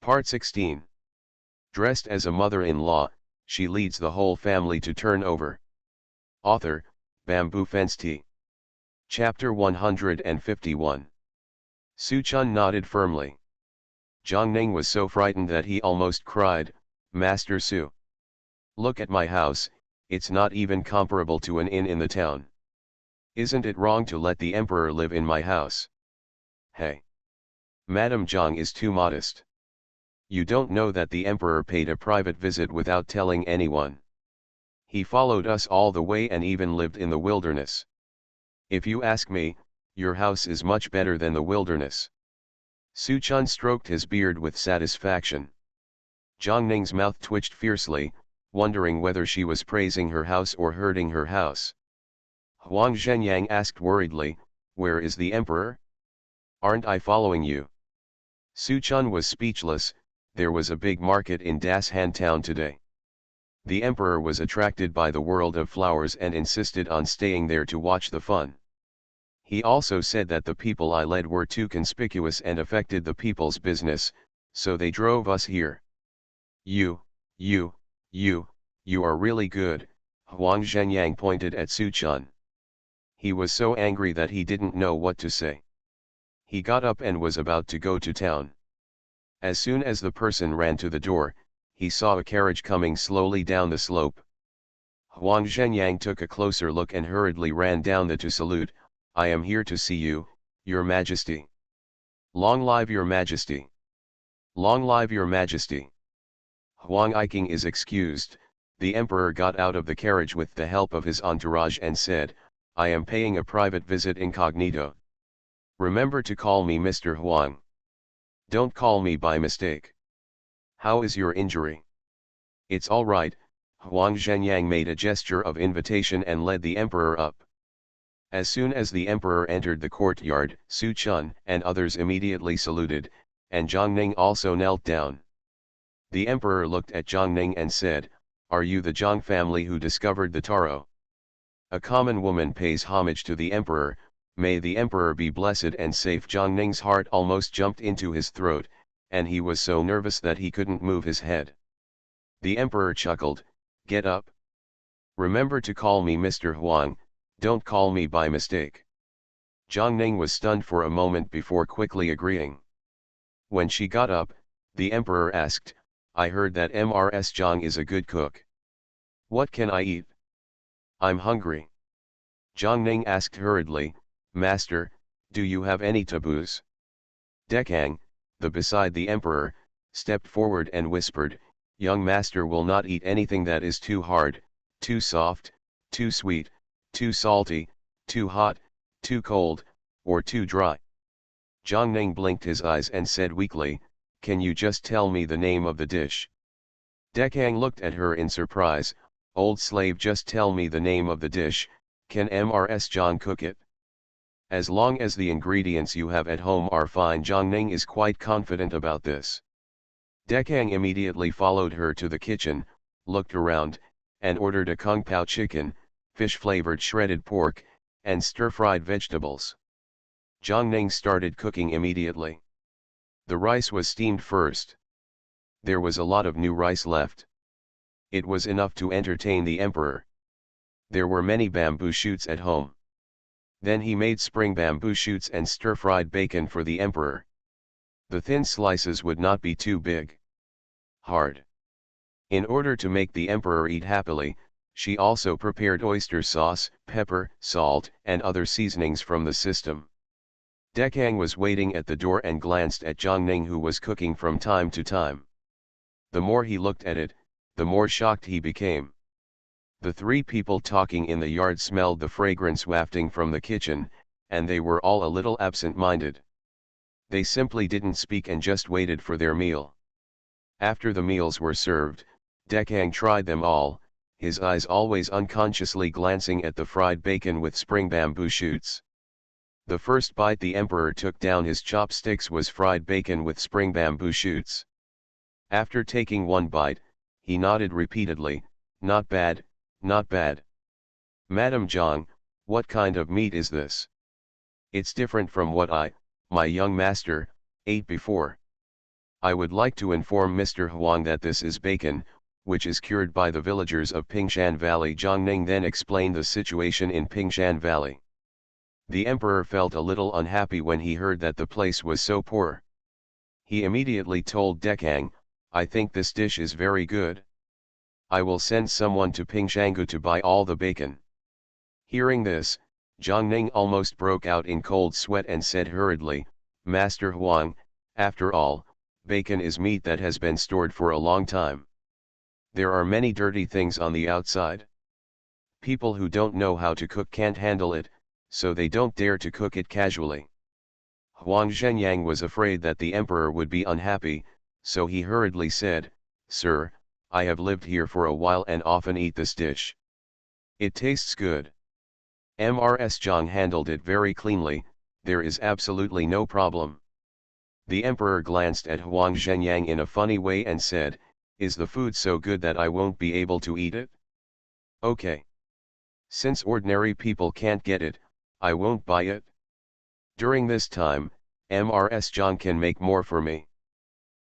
Part 16. Dressed as a mother-in-law, she leads the whole family to turn over. Author, Bamboo Fence Tea. Chapter 151. Su Chun nodded firmly. Zhang Ning was so frightened that he almost cried, "Master Su. Look at my house, it's not even comparable to an inn in the town. Isn't it wrong to let the emperor live in my house? Hey! Madame Zhang is too modest. You don't know that the emperor paid a private visit without telling anyone. He followed us all the way and even lived in the wilderness. If you ask me, your house is much better than the wilderness." Su Chun stroked his beard with satisfaction. Zhang Ning's mouth twitched fiercely, wondering whether she was praising her house or hurting her house. Huang Zhenyang asked worriedly, "Where is the emperor? Aren't I following you?" Su Chun was speechless. There was a big market in Dashan town today. The emperor was attracted by the world of flowers and insisted on staying there to watch the fun. He also said that the people I led were too conspicuous and affected the people's business, so they drove us here. You are really good," Huang Zhenyang pointed at Su Chun. He was so angry that he didn't know what to say. He got up and was about to go to town. As soon as the person ran to the door, he saw a carriage coming slowly down the slope. Huang Zhenyang took a closer look and hurriedly ran down to salute. "I am here to see you, Your Majesty." "Long live Your Majesty! Long live Your Majesty!" Huang Iking is excused. The emperor got out of the carriage with the help of his entourage and said, "I am paying a private visit incognito. Remember to call me Mr. Huang. Don't call me by mistake. How is your injury?" "It's all right." Huang Zhenyang made a gesture of invitation and led the emperor up. As soon as the emperor entered the courtyard, Su Chun and others immediately saluted, and Zhang Ning also knelt down. The emperor looked at Zhang Ning and said, "Are you the Zhang family who discovered the taro?" A common woman pays homage to the emperor. May the emperor be blessed and safe. Zhang Ning's heart almost jumped into his throat, and he was so nervous that he couldn't move his head. The emperor chuckled, "Get up. Remember to call me Mr. Huang, don't call me by mistake." Zhang Ning was stunned for a moment before quickly agreeing. When she got up, the emperor asked, "I heard that Mrs. Zhang is a good cook. What can I eat? I'm hungry." Zhang Ning asked hurriedly, "Master, do you have any taboos?" Dekang, the beside the emperor, stepped forward and whispered, "Young master will not eat anything that is too hard, too soft, too sweet, too salty, too hot, too cold, or too dry." Zhang Ning blinked his eyes and said weakly, "Can you just tell me the name of the dish?" Dekang looked at her in surprise. "Old slave, just tell me the name of the dish. Can Mrs. Zhang cook it?" "As long as the ingredients you have at home are fine." Zhang Ning is quite confident about this. Dekang immediately followed her to the kitchen, looked around, and ordered a kung pao chicken, fish-flavored shredded pork, and stir-fried vegetables. Zhang Ning started cooking immediately. The rice was steamed first. There was a lot of new rice left. It was enough to entertain the emperor. There were many bamboo shoots at home. Then he made spring bamboo shoots and stir-fried bacon for the emperor. The thin slices would not be too big. Hard. In order to make the emperor eat happily, she also prepared oyster sauce, pepper, salt, and other seasonings from the system. Dekang was waiting at the door and glanced at Zhang Ning, who was cooking from time to time. The more he looked at it, the more shocked he became. The three people talking in the yard smelled the fragrance wafting from the kitchen, and they were all a little absent-minded. They simply didn't speak and just waited for their meal. After the meals were served, Dekang tried them all, his eyes always unconsciously glancing at the fried bacon with spring bamboo shoots. The first bite the emperor took down his chopsticks was fried bacon with spring bamboo shoots. After taking one bite, he nodded repeatedly, "Not bad, not bad. Madame Zhang, what kind of meat is this? It's different from what my young master, ate before." I would like to inform Mr. Huang that this is bacon, which is cured by the villagers of Pingshan Valley. Zhang Ning then explained the situation in Pingshan Valley. The emperor felt a little unhappy when he heard that the place was so poor. He immediately told Dekang, I think this dish is very good. I will send someone to Pingshangu to buy all the bacon. Hearing this, Zhang Ning almost broke out in cold sweat and said hurriedly, Master Huang, after all, bacon is meat that has been stored for a long time. There are many dirty things on the outside. People who don't know how to cook can't handle it, so they don't dare to cook it casually. Huang Zhenyang was afraid that the emperor would be unhappy, so he hurriedly said, Sir, I have lived here for a while and often eat this dish. It tastes good. Mrs. Zhang handled it very cleanly, there is absolutely no problem. The emperor glanced at Huang Zhenyang in a funny way and said, Is the food so good that I won't be able to eat it? Okay. Since ordinary people can't get it, I won't buy it. During this time, Mrs. Zhang can make more for me.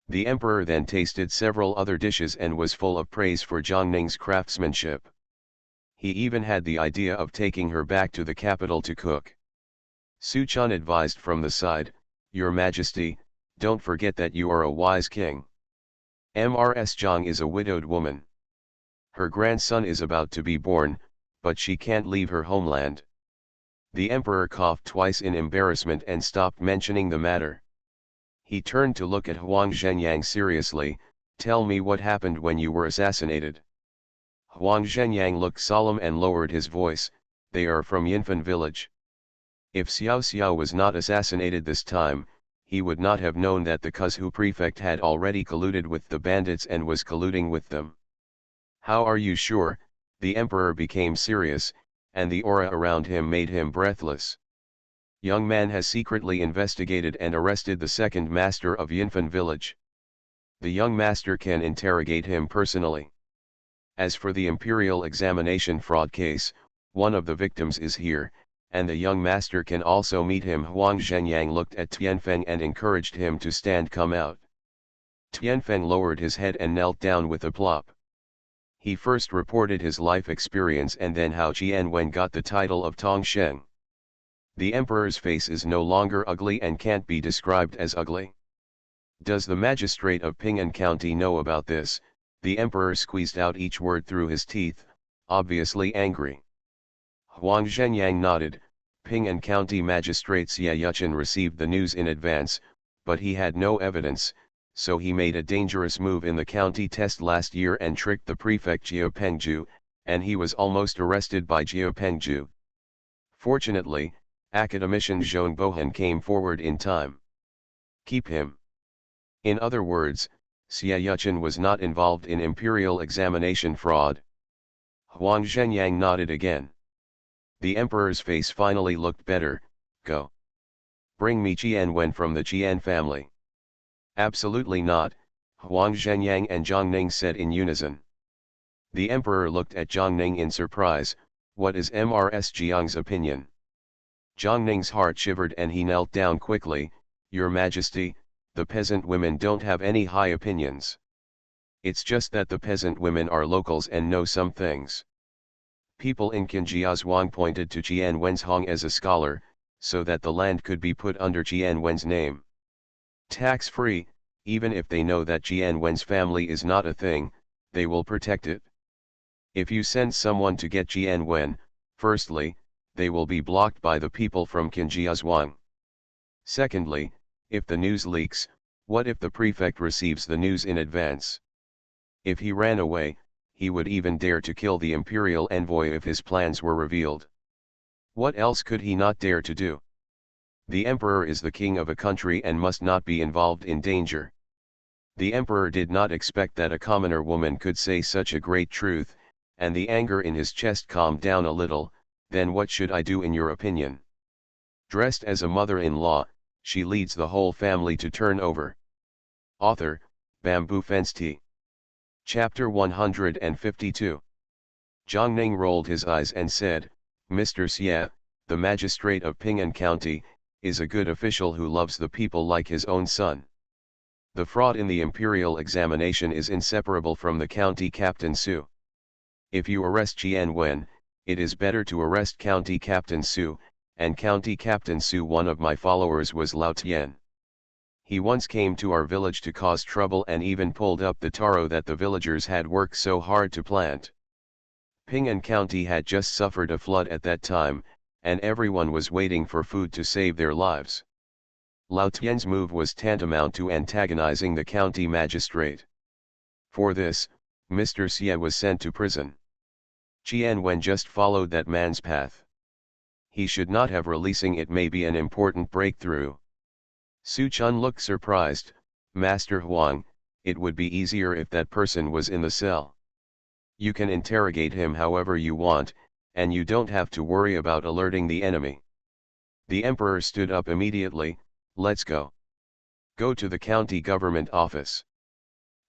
The emperor then tasted several other dishes and was full of praise for Zhang Ning's craftsmanship. He even had the idea of taking her back to the capital to cook. Su Chun advised from the side, Your Majesty, don't forget that you are a wise king. Mrs. Zhang is a widowed woman. Her grandson is about to be born, but she can't leave her homeland. The emperor coughed twice in embarrassment and stopped mentioning the matter. He turned to look at Huang Zhenyang seriously, Tell me what happened when you were assassinated. Huang Zhenyang looked solemn and lowered his voice, They are from Yinfen village. If Xiao Xiao was not assassinated this time, he would not have known that the Kuzhu prefect had already colluded with the bandits and was colluding with them. How are you sure? The emperor became serious, and the aura around him made him breathless. Young man has secretly investigated and arrested the second master of Yinfen village. The young master can interrogate him personally. As for the imperial examination fraud case, one of the victims is here, and the young master can also meet him. Huang Zhenyang looked at Tianfeng and encouraged him to come out. Tianfeng lowered his head and knelt down with a plop. He first reported his life experience and then how Qianwen got the title of Tongsheng. The emperor's face is no longer ugly and can't be described as ugly. Does the magistrate of Ping'an County know about this? The emperor squeezed out each word through his teeth, obviously angry. Huang Zhenyang nodded. Ping'an County Magistrate Xie Yuchen received the news in advance, but he had no evidence, so he made a dangerous move in the county test last year and tricked the prefect Jiao Pengju, and he was almost arrested by Jiao Pengju. Fortunately, academician Zhong Bohan came forward in time. Keep him. In other words, Xie Yuchen was not involved in imperial examination fraud. Huang Zhenyang nodded again. The emperor's face finally looked better. Go. Bring me Qianwen from the Qian family. Absolutely not, Huang Zhenyang and Zhang Ning said in unison. The emperor looked at Zhang Ning in surprise. What is Mrs. Jiang's opinion? Zhang Ning's heart shivered and he knelt down quickly. Your Majesty, the peasant women don't have any high opinions. It's just that the peasant women are locals and know some things. People in Qinjiazhuang pointed to Qianwen's Hong as a scholar, so that the land could be put under Qianwen's name. Tax-free, even if they know that Qianwen's family is not a thing, they will protect it. If you send someone to get Qianwen, firstly, they will be blocked by the people from Qinjiazhuang. Secondly, if the news leaks, what if the prefect receives the news in advance? If he ran away, he would even dare to kill the imperial envoy if his plans were revealed. What else could he not dare to do? The emperor is the king of a country and must not be involved in danger. The emperor did not expect that a commoner woman could say such a great truth, and the anger in his chest calmed down a little. Then what should I do in your opinion? Dressed as a mother-in-law, she leads the whole family to turn over. Author, Bamboo Fence Tea. Chapter 152. Zhang Ning rolled his eyes and said, Mr. Xie, the magistrate of Ping'an County, is a good official who loves the people like his own son. The fraud in the imperial examination is inseparable from the county captain Su. If you arrest Qian Wen, it is better to arrest county captain Su, and county captain Su, one of my followers, was Lao Tian. He once came to our village to cause trouble and even pulled up the taro that the villagers had worked so hard to plant. Ping'an County had just suffered a flood at that time, and everyone was waiting for food to save their lives. Lao Tian's move was tantamount to antagonizing the county magistrate. For this, Mr. Xie was sent to prison. Qian Wen just followed that man's path. He should not have. Releasing it may be an important breakthrough. Su Chun looked surprised. Master Huang, it would be easier if that person was in the cell. You can interrogate him however you want, and you don't have to worry about alerting the enemy. The emperor stood up immediately. Let's go. Go to the county government office.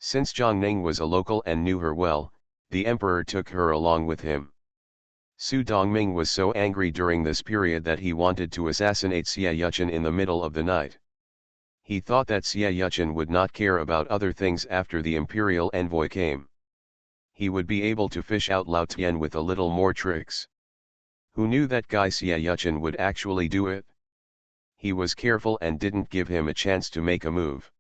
Since Zhang Ning was a local and knew her well, the emperor took her along with him. Su Dongming was so angry during this period that he wanted to assassinate Xie Yuchen in the middle of the night. He thought that Xie Yuchen would not care about other things after the imperial envoy came. He would be able to fish out Lao Tian with a little more tricks. Who knew that guy Xie Yuchen would actually do it? He was careful and didn't give him a chance to make a move.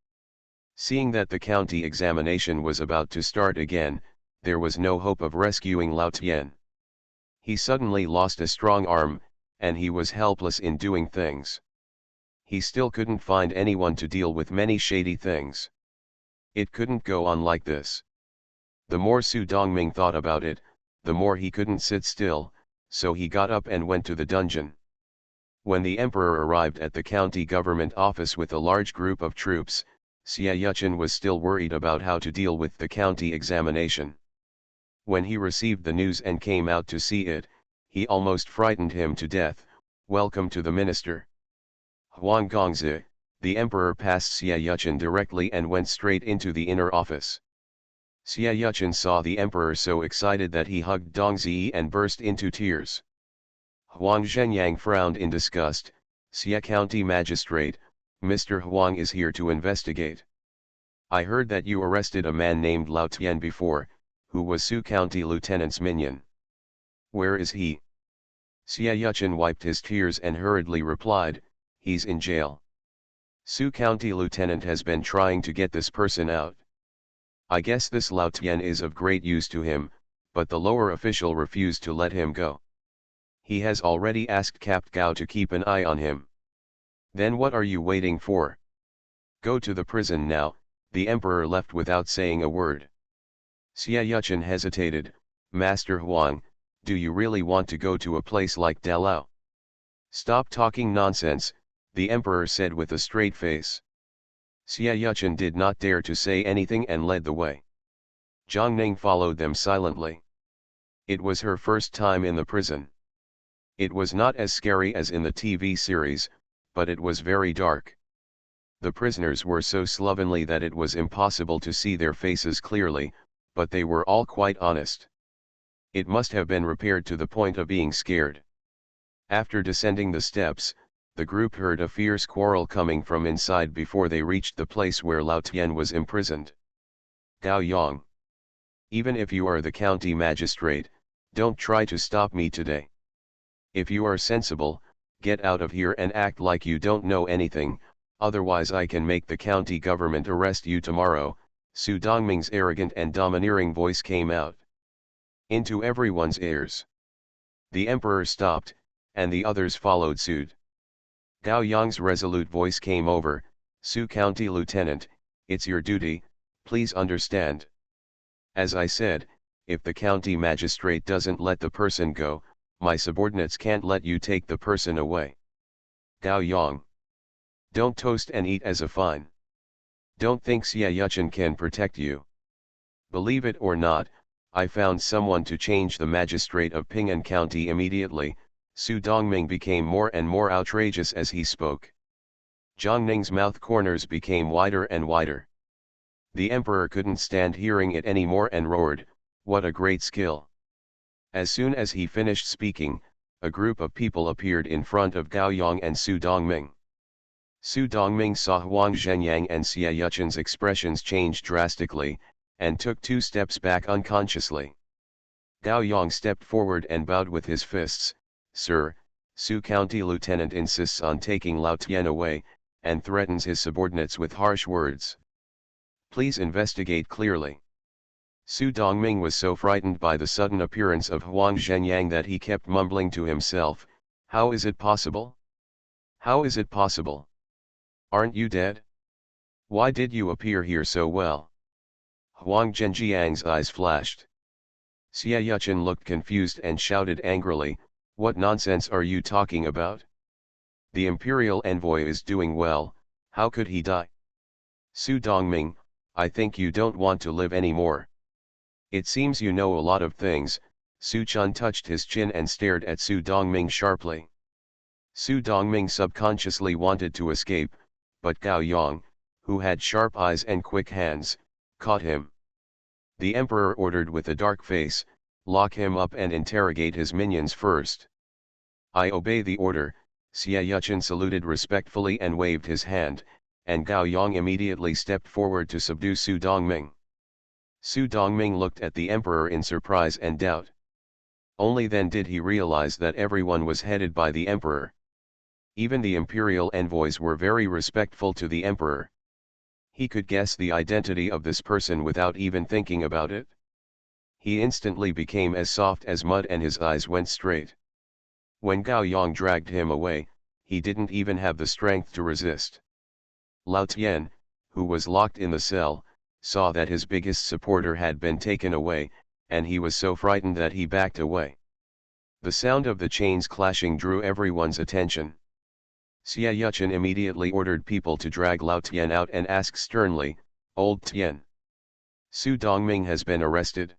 Seeing that the county examination was about to start again, there was no hope of rescuing Lao Tian. He suddenly lost a strong arm, and he was helpless in doing things. He still couldn't find anyone to deal with many shady things. It couldn't go on like this. The more Su Dongming thought about it, the more he couldn't sit still, so he got up and went to the dungeon. When the emperor arrived at the county government office with a large group of troops, Xie Yuchen was still worried about how to deal with the county examination. When he received the news and came out to see it, he almost frightened him to death. Welcome to the minister. Huang Gongzi, the emperor passed Xie Yuchen directly and went straight into the inner office. Xie Yuchen saw the emperor so excited that he hugged Dongzi and burst into tears. Huang Zhenyang frowned in disgust. Xie County Magistrate, Mr. Huang is here to investigate. I heard that you arrested a man named Lao Tian before, who was Su County Lieutenant's minion. Where is he? Xie Yuchen wiped his tears and hurriedly replied, he's in jail. Su County Lieutenant has been trying to get this person out. I guess this Lao Tian is of great use to him, but the lower official refused to let him go. He has already asked Capt Gao to keep an eye on him. Then what are you waiting for? Go to the prison now. The emperor left without saying a word. Xie Yuchen hesitated. Master Huang, do you really want to go to a place like Dalao? Stop talking nonsense, the emperor said with a straight face. Xie Yuchen did not dare to say anything and led the way. Zhang Ning followed them silently. It was her first time in the prison. It was not as scary as in the TV series, but it was very dark. The prisoners were so slovenly that it was impossible to see their faces clearly, but they were all quite honest. It must have been repaired to the point of being scared. After descending the steps, the group heard a fierce quarrel coming from inside before they reached the place where Lao Tian was imprisoned. Gao Yang. Even if you are the county magistrate, don't try to stop me today. If you are sensible, get out of here and act like you don't know anything, otherwise I can make the county government arrest you tomorrow. Su Dongming's arrogant and domineering voice came out into everyone's ears. The emperor stopped, and the others followed suit. Gao Yang's resolute voice came over, Su County Lieutenant, it's your duty, please understand. As I said, if the county magistrate doesn't let the person go, my subordinates can't let you take the person away. Gao Yang. Don't toast and eat as a fine. Don't think Xie Yuchen can protect you. Believe it or not, I found someone to change the magistrate of Ping'an County immediately. Su Dongming became more and more outrageous as he spoke. Zhang Ning's mouth corners became wider and wider. The emperor couldn't stand hearing it anymore and roared, what a great skill. As soon as he finished speaking, a group of people appeared in front of Gao Yang and Su Dongming. Su Dongming saw Huang Zhenyang and Xia Yuchen's expressions change drastically, and took 2 steps back unconsciously. Gao Yang stepped forward and bowed with his fists. "Sir, Su County Lieutenant insists on taking Lao Tian away, and threatens his subordinates with harsh words. Please investigate clearly." Su Dongming was so frightened by the sudden appearance of Huang Zhenyang that he kept mumbling to himself, "How is it possible? How is it possible? Aren't you dead? Why did you appear here so well?" Huang Zhenjiang's eyes flashed. Xia Yuchen looked confused and shouted angrily, "What nonsense are you talking about? The imperial envoy is doing well, how could he die?" "Su Dongming, I think you don't want to live anymore. It seems you know a lot of things." Su Chun touched his chin and stared at Su Dongming sharply. Su Dongming subconsciously wanted to escape, but Gao Yang, who had sharp eyes and quick hands, caught him. The emperor ordered with a dark face, "Lock him up and interrogate his minions first." "I obey the order." Xia Yuchen saluted respectfully and waved his hand, and Gao Yang immediately stepped forward to subdue Su Dongming. Su Dongming looked at the emperor in surprise and doubt. Only then did he realize that everyone was headed by the emperor. Even the imperial envoys were very respectful to the emperor. He could guess the identity of this person without even thinking about it. He instantly became as soft as mud and his eyes went straight. When Gao Yang dragged him away, he didn't even have the strength to resist. Lao Tian, who was locked in the cell, saw that his biggest supporter had been taken away, and he was so frightened that he backed away. The sound of the chains clashing drew everyone's attention. Xia Yuchen immediately ordered people to drag Lao Tian out and ask sternly, "Old Tian, Su Dongming has been arrested.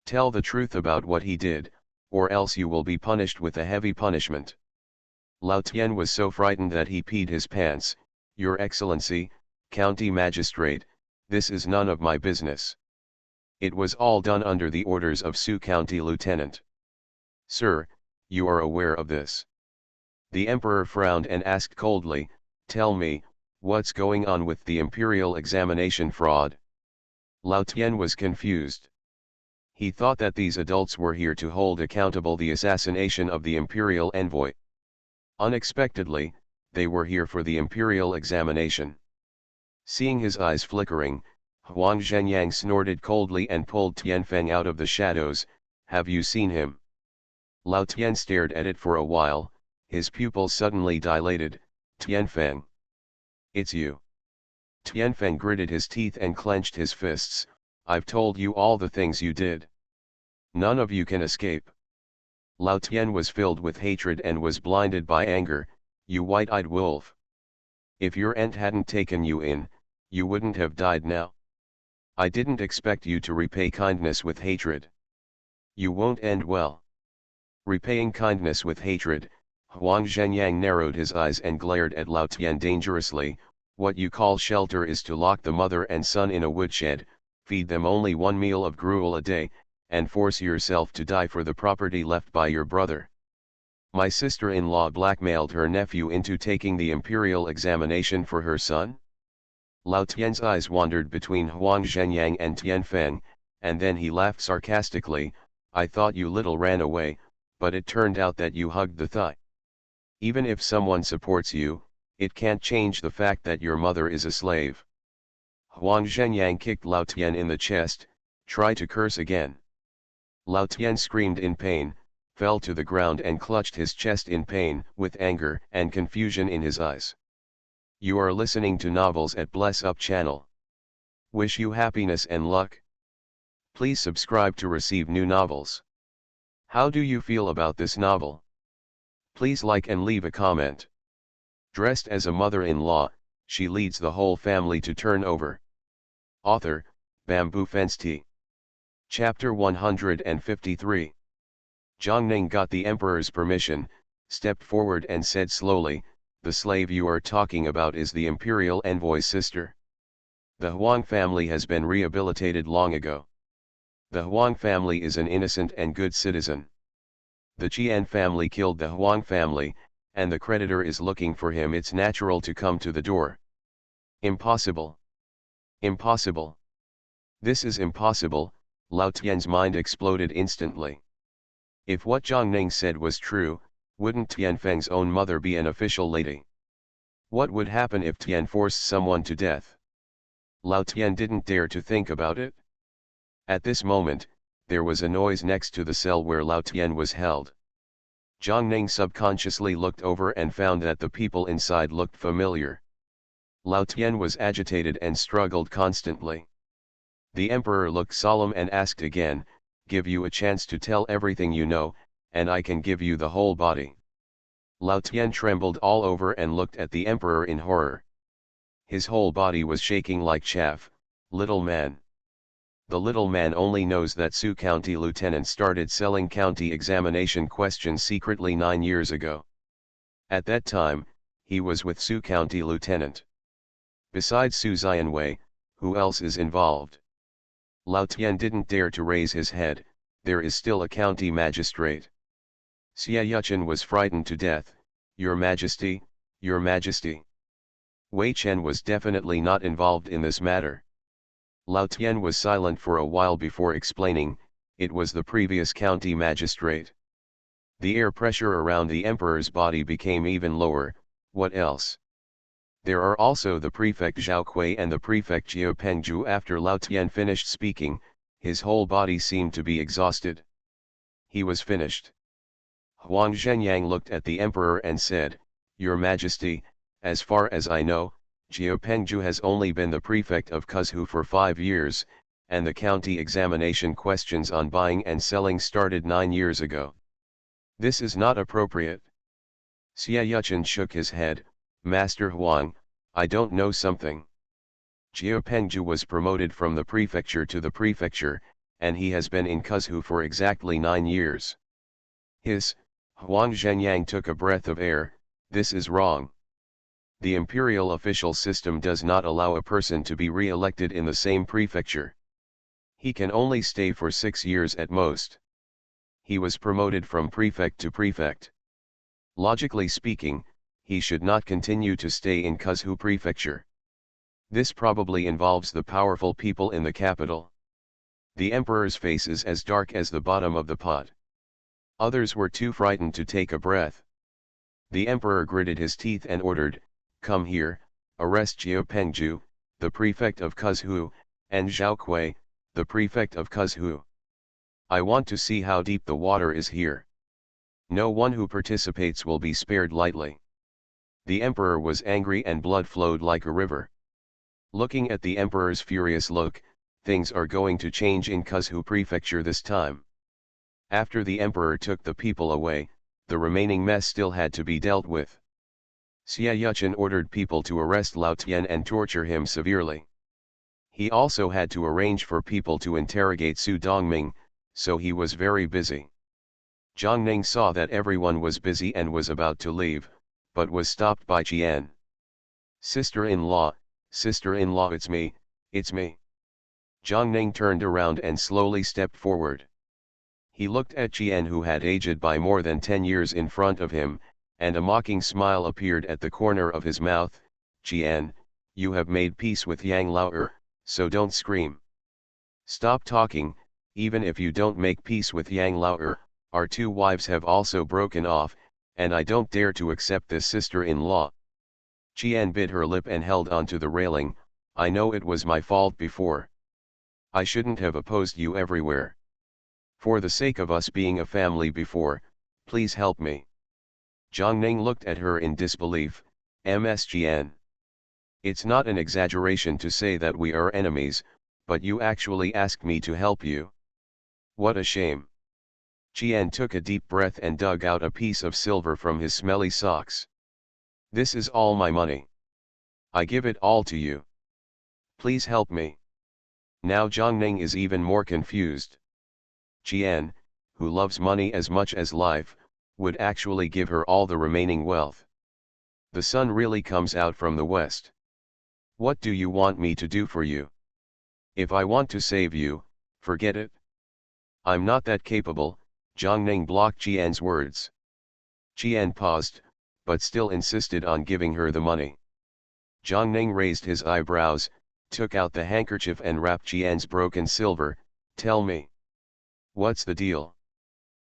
Tell the truth about what he did, or else you will be punished with a heavy punishment." Lao Tian was so frightened that he peed his pants. "Your Excellency, County Magistrate, this is none of my business. It was all done under the orders of Su County Lieutenant." "Sir, you are aware of this?" The emperor frowned and asked coldly, "Tell me, what's going on with the imperial examination fraud?" Lao Tian was confused. He thought that these adults were here to hold accountable the assassination of the imperial envoy. Unexpectedly, they were here for the imperial examination. Seeing his eyes flickering, Huang Zhenyang snorted coldly and pulled Tianfeng out of the shadows. "Have you seen him?" Lao Tian stared at it for a while, his pupils suddenly dilated. "Tianfeng. It's you." Tianfeng gritted his teeth and clenched his fists. "I've told you all the things you did. None of you can escape." Lao Tian was filled with hatred and was blinded by anger. "You white-eyed wolf. If your aunt hadn't taken you in, you wouldn't have died now. I didn't expect you to repay kindness with hatred. You won't end well." Repaying kindness with hatred, Huang Zhenyang narrowed his eyes and glared at Lao Tian dangerously. "What you call shelter is to lock the mother and son in a woodshed, feed them only 1 meal of gruel a day, and force yourself to die for the property left by your brother. My sister-in-law blackmailed her nephew into taking the imperial examination for her son?" Lao Tian's eyes wandered between Huang Zhenyang and Tianfeng, and then he laughed sarcastically. "I thought you little ran away, but it turned out that you hugged the thigh. Even if someone supports you, it can't change the fact that your mother is a slave." Huang Zhenyang kicked Lao Tian in the chest. "Try to curse again." Lao Tian screamed in pain, fell to the ground and clutched his chest in pain, with anger and confusion in his eyes. You are listening to Novels at Bless Up channel. Wish you happiness and luck. Please subscribe to receive new novels. How do you feel about this novel? Please like and leave a comment. Dressed as a mother-in-law, she leads the whole family to turn over. Author, Bamboo Fence Tea. Chapter 153. Zhang Ning got the emperor's permission, stepped forward and said slowly, "The slave you are talking about is the imperial envoy's sister. The Huang family has been rehabilitated long ago. The Huang family is an innocent and good citizen. The Qian family killed the Huang family, and the creditor is looking for him, it's natural to come to the door. Impossible. Impossible. This is impossible, Lao Tian's mind exploded instantly. If what Zhang Ning said was true, wouldn't Tianfeng's own mother be an official lady? What would happen if Tian forced someone to death? Lao Tian didn't dare to think about it. At this moment, there was a noise next to the cell where Lao Tian was held. Zhang Ning subconsciously looked over and found that the people inside looked familiar. Lao Tian was agitated and struggled constantly. The emperor looked solemn and asked again, "Give you a chance to tell everything you know, and I can give you the whole body." Lao Tian trembled all over and looked at the emperor in horror. His whole body was shaking like chaff. "Little man." The little man only knows that Su County Lieutenant started selling county examination questions secretly 9 years ago. At that time, he was with Su County Lieutenant. Besides Su Xianwei, who else is involved? Lao Tian didn't dare to raise his head. There is still a county magistrate. Xia Yuchen was frightened to death. "Your Majesty, Your Majesty." Wei Chen was definitely not involved in this matter. Lao Tian was silent for a while before explaining, "It was the previous county magistrate." The air pressure around the emperor's body became even lower. "What else?" "There are also the prefect Zhao Kui and the prefect Jiao Pengju." After Lao Tian finished speaking, his whole body seemed to be exhausted. He was finished. Huang Zhenyang looked at the emperor and said, "Your Majesty, as far as I know, Jiao Pengju has only been the prefect of Kuzhu for 5 years, and the county examination questions on buying and selling started 9 years ago. This is not appropriate." Xia Yuchen shook his head. "Master Huang, I don't know something. Jiao Pengju was promoted from the prefecture to the prefecture, and he has been in Kuzhu for exactly 9 years. Huang Zhenyang took a breath of air. "This is wrong. The imperial official system does not allow a person to be re-elected in the same prefecture. He can only stay for 6 years at most. He was promoted from prefect to prefect. Logically speaking, he should not continue to stay in Kuzhu prefecture. This probably involves the powerful people in the capital." The emperor's face is as dark as the bottom of the pot. Others were too frightened to take a breath. The emperor gritted his teeth and ordered, "Come here, arrest Jiao Pengju, the prefect of Kuzhu, and Zhao Kui, the prefect of Kuzhu. I want to see how deep the water is here. No one who participates will be spared lightly." The emperor was angry and blood flowed like a river. Looking at the emperor's furious look, things are going to change in Kuzhu prefecture this time. After the emperor took the people away, the remaining mess still had to be dealt with. Xia Yuchen ordered people to arrest Lao Tian and torture him severely. He also had to arrange for people to interrogate Su Dongming, so he was very busy. Zhang Ning saw that everyone was busy and was about to leave, but was stopped by Qian. Sister-in-law, it's me, it's me." Zhang Ning turned around and slowly stepped forward. He looked at Qian, who had aged by more than 10 years in front of him, and a mocking smile appeared at the corner of his mouth. "Qian, you have made peace with Yang Lao'er, so don't scream. Stop talking. Even if you don't make peace with Yang Lao'er, our 2 wives have also broken off, and I don't dare to accept this sister-in-law." Qian bit her lip and held onto the railing. "I know it was my fault before. I shouldn't have opposed you everywhere. For the sake of us being a family before, please help me." Zhang Ning looked at her in disbelief. "Ms. Qian. It's not an exaggeration to say that we are enemies, but you actually asked me to help you. What a shame." Qian took a deep breath and dug out a piece of silver from his smelly socks. "This is all my money. I give it all to you. Please help me." Now Zhang Ning is even more confused. Qian, who loves money as much as life, would actually give her all the remaining wealth. The sun really comes out from the west. "What do you want me to do for you? If I want to save you, forget it. I'm not that capable." Zhang Ning blocked Qian's words. Qian paused, but still insisted on giving her the money. Zhang Ning raised his eyebrows, took out the handkerchief and wrapped Qian's broken silver. Tell me. What's the deal?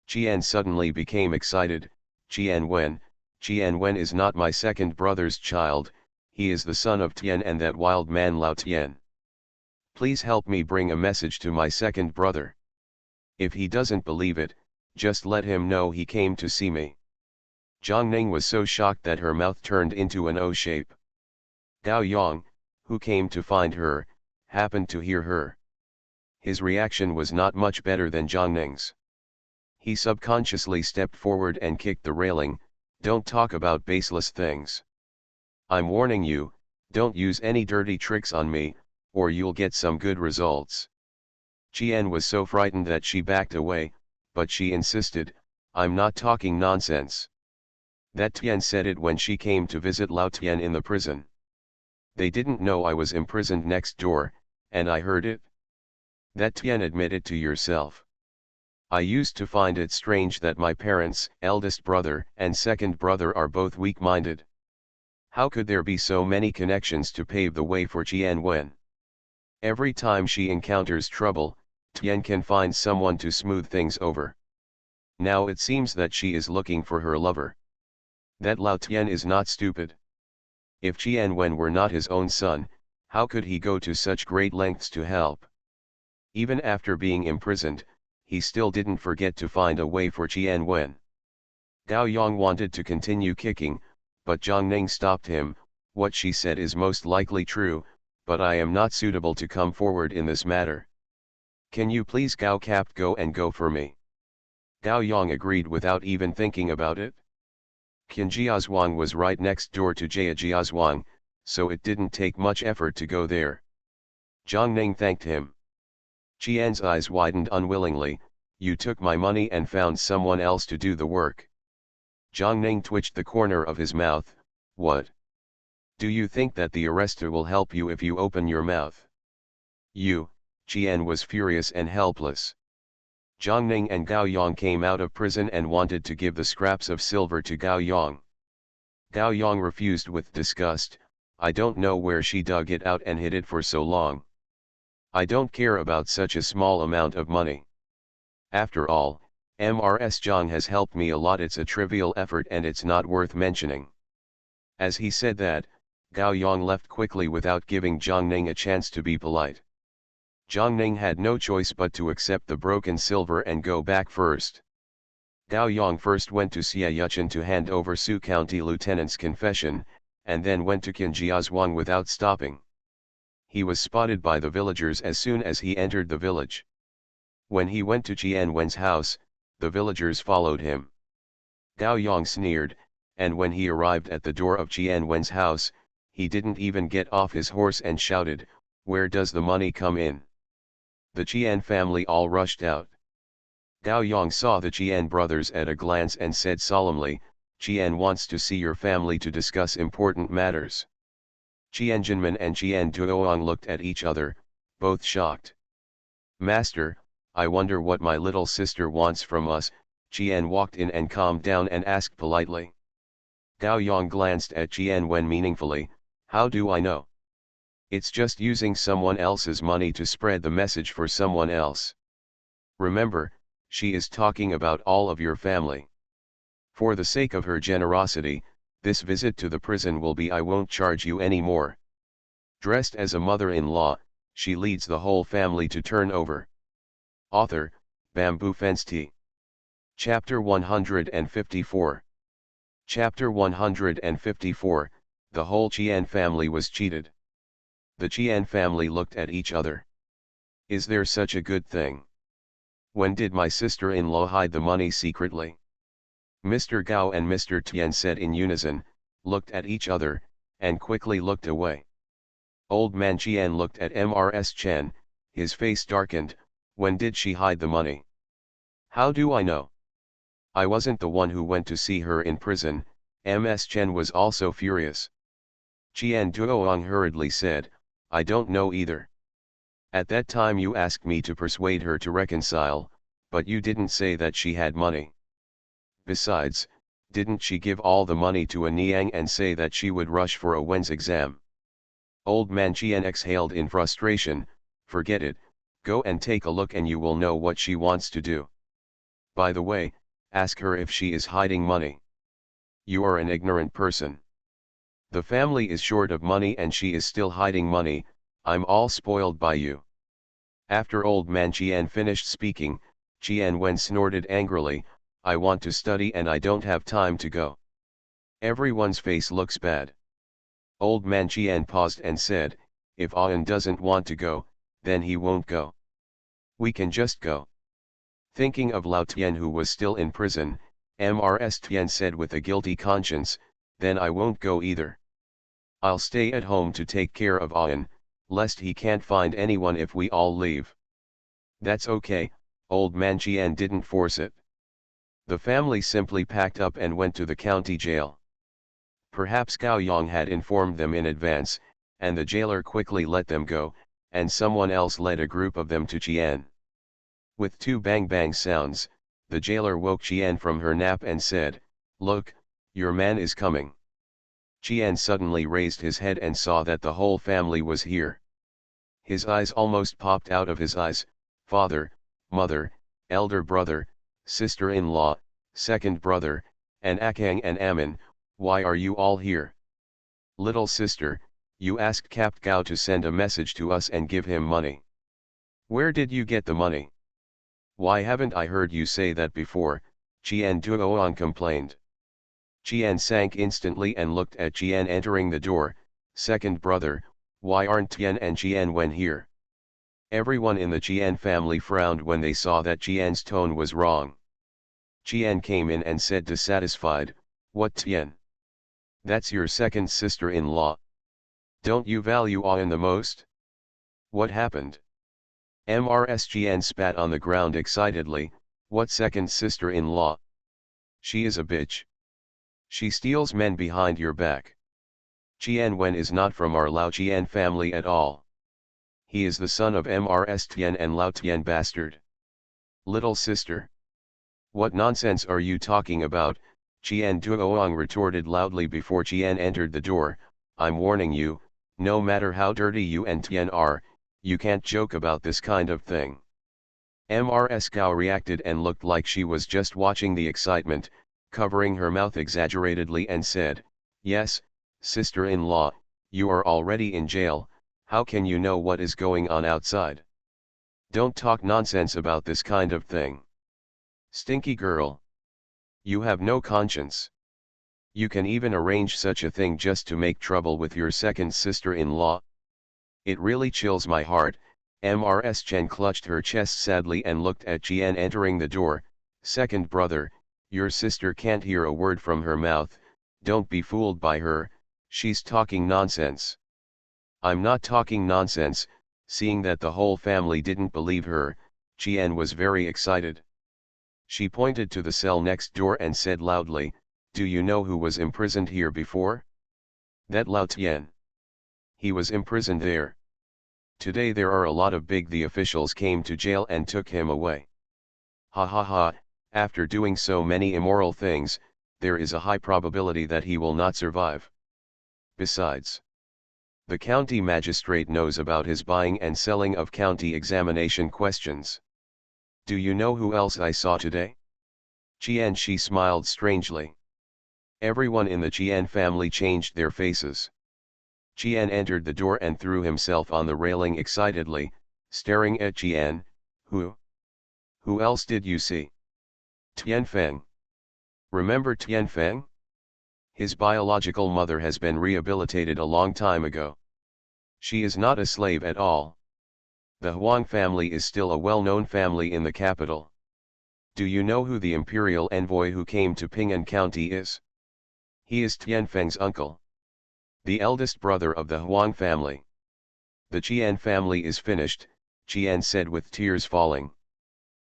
Qian suddenly became excited. Qian Wen is not my second brother's child, he is the son of Tian and that wild man Lao Tian. Please help me bring a message to my second brother. If he doesn't believe it, just let him know he came to see me. Zhang Ning was so shocked that her mouth turned into an O shape. Gao Yang, who came to find her, happened to hear her. His reaction was not much better than Zhang Ning's. He subconsciously stepped forward and kicked the railing. Don't talk about baseless things. I'm warning you, don't use any dirty tricks on me, or you'll get some good results. Qian was so frightened that she backed away, but she insisted, I'm not talking nonsense. That Tian said it when she came to visit Lao Tian in the prison. They didn't know I was imprisoned next door, and I heard it. That Tian admit it to yourself. I used to find it strange that my parents, eldest brother and second brother are both weak-minded. How could there be so many connections to pave the way for Qian Wen? Every time she encounters trouble, Tian can find someone to smooth things over. Now it seems that she is looking for her lover. That Lao Tian is not stupid. If Qian Wen were not his own son, how could he go to such great lengths to help? Even after being imprisoned, he still didn't forget to find a way for Qian Wen. Gao Yang wanted to continue kicking, but Zhang Ning stopped him. What she said is most likely true, but I am not suitable to come forward in this matter. Can you please Gao Capt go for me? Gao Yang agreed without even thinking about it. Qin Jiazhuang was right next door to Jia Jiazhuang, so it didn't take much effort to go there. Zhang Ning thanked him. Qian's eyes widened unwillingly. You took my money and found someone else to do the work. Zhang Ning twitched the corner of his mouth. What? Do you think that the arrestor will help you if you open your mouth? Qian was furious and helpless. Zhang Ning and Gao Yang came out of prison and wanted to give the scraps of silver to Gao Yang. Gao Yang refused with disgust. I don't know where she dug it out and hid it for so long. I don't care about such a small amount of money. After all, Ms. Zhang has helped me a lot. It's a trivial effort and it's not worth mentioning. As he said that, Gao Yang left quickly without giving Zhang Ning a chance to be polite. Zhang Ning had no choice but to accept the broken silver and go back first. Gao Yang first went to Xia Yuchen to hand over Su County Lieutenant's confession, and then went to Qin Jiazhuang without stopping. He was spotted by the villagers as soon as he entered the village. When he went to Qian Wen's house, the villagers followed him. Gao Yang sneered, and when he arrived at the door of Qian Wen's house, he didn't even get off his horse and shouted, "Where does the money come in?" The Qian family all rushed out. Gao Yang saw the Qian brothers at a glance and said solemnly, "Qian wants to see your family to discuss important matters." Qian Jinmen and Qian Duoang looked at each other, both shocked. "Master, I wonder what my little sister wants from us." Qian walked in and calmed down and asked politely. Gao Yang glanced at Qian Wen meaningfully. "How do I know? It's just using someone else's money to spread the message for someone else. Remember, she is talking about all of your family. For the sake of her generosity, this visit to the prison will be. I won't charge you any more." Dressed as a mother-in-law, she leads the whole family to turn over. Author, Bamboo Fence Tea. Chapter 154. Chapter 154, The whole Qian family was cheated. The Qian family looked at each other. Is there such a good thing? When did my sister-in-law hide the money secretly? Mr. Gao and Mr. Tian said in unison, looked at each other, and quickly looked away. Old man Qian looked at Ms. Chen, his face darkened. When did she hide the money? How do I know? I wasn't the one who went to see her in prison. Ms. Chen was also furious. Qian Duoang hurriedly said, I don't know either. At that time you asked me to persuade her to reconcile, but you didn't say that she had money. Besides, Didn't she give all the money to a Niang and say that she would rush for a Wen's exam? Old man Qian exhaled in frustration, forget it, go and take a look and you will know what she wants to do. By the way, ask her if she is hiding money. You are an ignorant person. The family is short of money and she is still hiding money, I'm all spoiled by you. After old man Qian finished speaking, Qian Wen snorted angrily, I want to study and I don't have time to go. Everyone's face looks bad. Old man Qian paused and said, if An doesn't want to go, then he won't go. We can just go. Thinking of Lao Tian who was still in prison, Mrs. Tian said with a guilty conscience, then I won't go either. I'll stay at home to take care of An, lest he can't find anyone if we all leave. That's okay, old man Qian didn't force it. The family simply packed up and went to the county jail. Perhaps Gao Yang had informed them in advance, and the jailer quickly let them go, and someone else led a group of them to Qian. With two bang-bang sounds, the jailer woke Qian from her nap and said, look, your man is coming. Qian suddenly raised his head and saw that the whole family was here. His eyes almost popped out of his eyes, father, mother, elder brother, sister-in-law, second brother, and Akang and Amin, why are you all here? Little sister, you asked Capt Gao to send a message to us and give him money. Where did you get the money? Why haven't I heard you say that before? Qian Duoan complained. Qian sank instantly and looked at Qian entering the door, second brother, why aren't Tian and Qian Wen here? Everyone in the Qian family frowned when they saw that Qian's tone was wrong. Qian came in and said dissatisfied, what Tian? That's your second sister-in-law. Don't you value An the most? What happened? Mrs. Qian spat on the ground excitedly, what second sister-in-law? She is a bitch. She steals men behind your back. Qian Wen is not from our Lao Qian family at all. He is the son of Mrs. Tian and Lao Tian bastard. Little sister. What nonsense are you talking about? Qian Duoang retorted loudly before Qian entered the door, I'm warning you, no matter how dirty you and Tian are, you can't joke about this kind of thing. Mrs. Gao reacted and looked like she was just watching the excitement, covering her mouth exaggeratedly and said, yes, sister-in-law, you are already in jail, how can you know what is going on outside? Don't talk nonsense about this kind of thing. Stinky girl. You have no conscience. You can even arrange such a thing just to make trouble with your second sister-in-law. It really chills my heart. Mrs. Chen clutched her chest sadly and looked at Qian entering the door, second brother, your sister can't hear a word from her mouth, don't be fooled by her, she's talking nonsense. I'm not talking nonsense. Seeing that the whole family didn't believe her, Qian was very excited. She pointed to the cell next door and said loudly, do you know who was imprisoned here before? That Lao Tian. He was imprisoned there. Today there are a lot of the officials came to jail and took him away. Ha ha ha, after doing so many immoral things, there is a high probability that he will not survive. Besides, the county magistrate knows about his buying and selling of county examination questions. Do you know who else I saw today? Qian Shi smiled strangely. Everyone in the Qian family changed their faces. Qian entered the door and threw himself on the railing excitedly, staring at Qian, who? Who else did you see? Tianfeng. Remember Tianfeng? His biological mother has been rehabilitated a long time ago. She is not a slave at all. The Huang family is still a well-known family in the capital. Do you know who the imperial envoy who came to Ping'an County is? He is Tianfeng's uncle. The eldest brother of the Huang family. The Qian family is finished, Qian said with tears falling.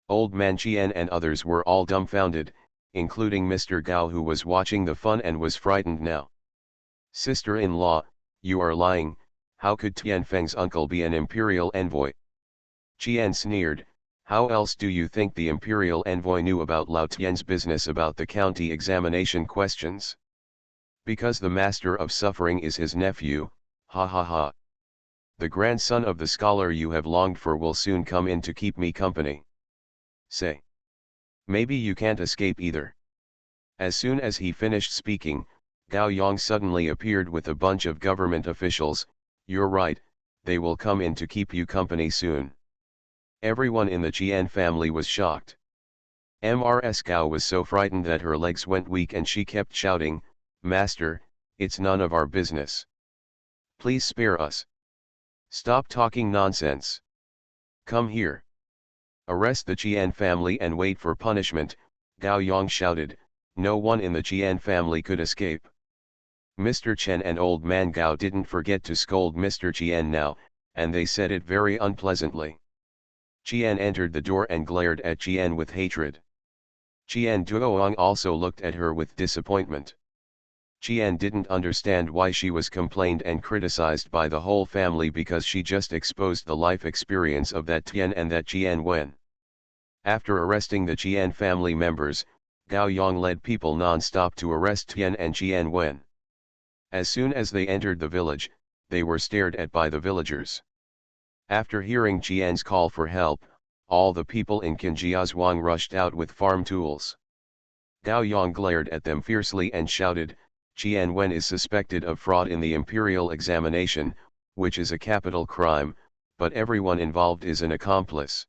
Old man Qian and others were all dumbfounded, including Mr. Gao who was watching the fun and was frightened now. Sister-in-law, you are lying, how could Tianfeng's uncle be an imperial envoy? Qian sneered, How else do you think the imperial envoy knew about Lao Tian's business about the county examination questions? Because the master of suffering is his nephew, ha ha ha. The grandson of the scholar you have longed for will soon come in to keep me company. Say. Maybe you can't escape either. As soon as he finished speaking, Gao Yang suddenly appeared with a bunch of government officials. You're right, they will come in to keep you company soon. Everyone in the Jian family was shocked. Mrs. Gao was so frightened that her legs went weak and she kept shouting, Master, it's none of our business. Please spare us. Stop talking nonsense. Come here. Arrest the Jian family and wait for punishment, Gao Yang shouted. No one in the Jian family could escape. Mr. Chen and old man Gao didn't forget to scold Mr. Jian now, and they said it very unpleasantly. Jian entered the door and glared at Jian with hatred. Jian Duoang also looked at her with disappointment. Jian didn't understand why she was complained and criticized by the whole family because she just exposed the life experience of that Tian and that Jian Wen. After arresting the Jian family members, Gao Yang led people non-stop to arrest Tian and Jian Wen. As soon as they entered the village, they were stared at by the villagers. After hearing Jian's call for help, all the people in Qinjiazhuang rushed out with farm tools. Gao Yang glared at them fiercely and shouted, Jian Wen is suspected of fraud in the imperial examination, which is a capital crime, but everyone involved is an accomplice.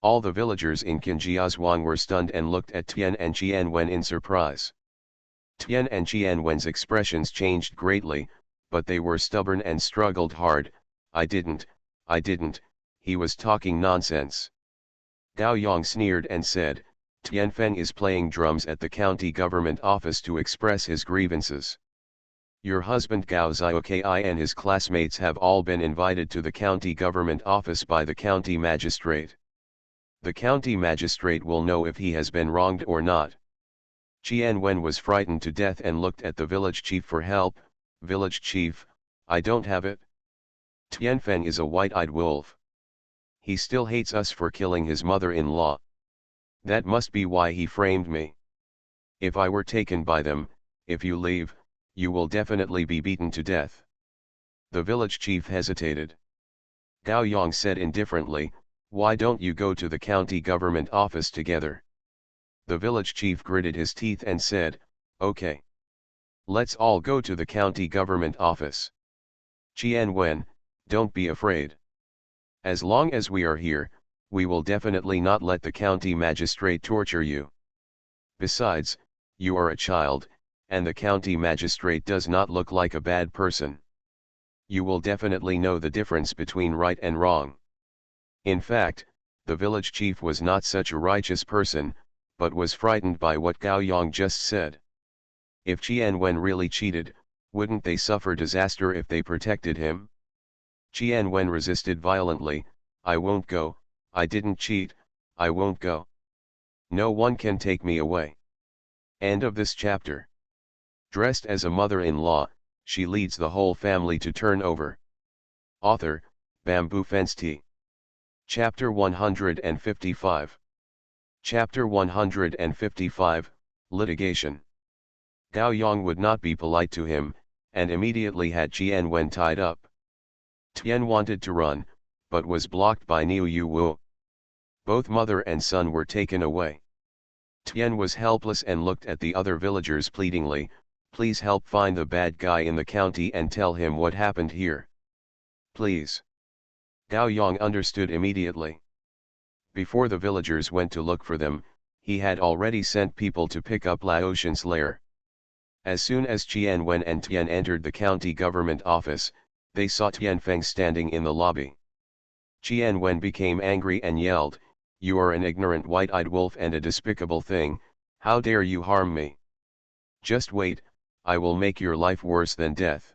All the villagers in Qinjiazhuang were stunned and looked at Tian and Jian Wen in surprise. Tian and Jian Wen's expressions changed greatly, but they were stubborn and struggled hard. I didn't, he was talking nonsense. Gao Yang sneered and said, Tianfeng is playing drums at the county government office to express his grievances. Your husband Gao Zioki and his classmates have all been invited to the county government office by the county magistrate. The county magistrate will know if he has been wronged or not. Jian Wen was frightened to death and looked at the village chief for help. Village chief, I don't have it. Tianfeng is a white-eyed wolf. He still hates us for killing his mother-in-law. That must be why he framed me. If I were taken by them, if you leave, you will definitely be beaten to death. The village chief hesitated. Gao Yang said indifferently, why don't you go to the county government office together? The village chief gritted his teeth and said, okay. Let's all go to the county government office. Jian Wen, don't be afraid. As long as we are here, we will definitely not let the county magistrate torture you. Besides, you are a child, and the county magistrate does not look like a bad person. You will definitely know the difference between right and wrong. In fact, the village chief was not such a righteous person, but was frightened by what Gao Yang just said. If Jian Wen really cheated, wouldn't they suffer disaster if they protected him? Jian Wen resisted violently, I won't go, I didn't cheat, I won't go. No one can take me away. End of this chapter. Dressed as a mother-in-law, she leads the whole family to turn over. Author, Bamboo Fence Tea. Chapter 155. Chapter 155, Litigation. Gao Yang would not be polite to him, and immediately had Jian Wen tied up. Tian wanted to run, but was blocked by Niu Yu Wu. Both mother and son were taken away. Tian was helpless and looked at the other villagers pleadingly, please help find the bad guy in the county and tell him what happened here. Please. Gao Yang understood immediately. Before the villagers went to look for them, he had already sent people to pick up Laotian's lair. As soon as Jian Wen and Tian entered the county government office, they saw Tianfeng standing in the lobby. Jian Wen became angry and yelled, you are an ignorant white-eyed wolf and a despicable thing, how dare you harm me? Just wait, I will make your life worse than death.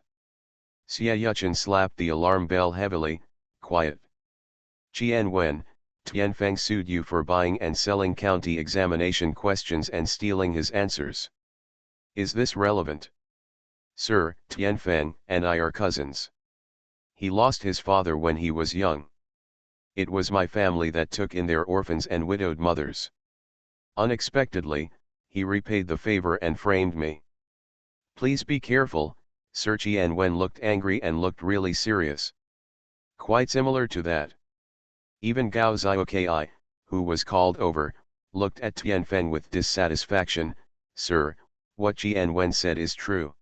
Xia Yuchen slapped the alarm bell heavily, quiet. Jian Wen, Tianfeng sued you for buying and selling county examination questions and stealing his answers. Is this relevant? Sir, Tianfeng and I are cousins. He lost his father when he was young. It was my family that took in their orphans and widowed mothers. Unexpectedly, he repaid the favor and framed me. Please be careful, Sir Qianwen looked angry and looked really serious. Quite similar to that. Even Gao Zioki, who was called over, looked at Tianfeng with dissatisfaction. Sir, what Qianwen said is true.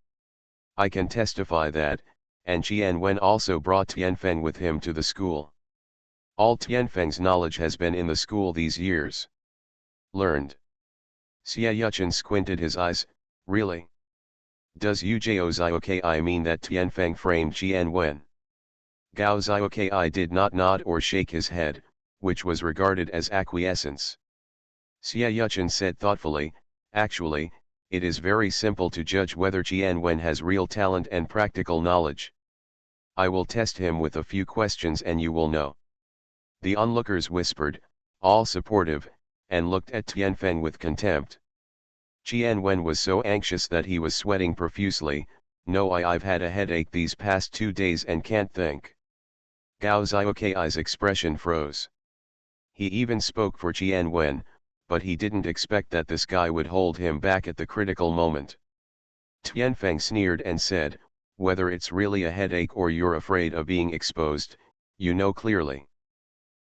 I can testify that, and Qianwen also brought Tianfeng with him to the school. All Tianfeng's knowledge has been in the school these years. Learned. Xie Yuchen squinted his eyes. Really? Does Ujo Zioki mean that Tianfeng framed Qianwen? Gao Zioki did not nod or shake his head, which was regarded as acquiescence. Xie Yuchen said thoughtfully, actually, it is very simple to judge whether Qianwen has real talent and practical knowledge. I will test him with a few questions and you will know. The onlookers whispered, all supportive, and looked at Tianfeng with contempt. Qianwen was so anxious that he was sweating profusely. No, I've had a headache these past 2 days and can't think. Gao Zioki's expression froze. He even spoke for Qianwen, but he didn't expect that this guy would hold him back at the critical moment. Tianfeng sneered and said, whether it's really a headache or you're afraid of being exposed, you know clearly.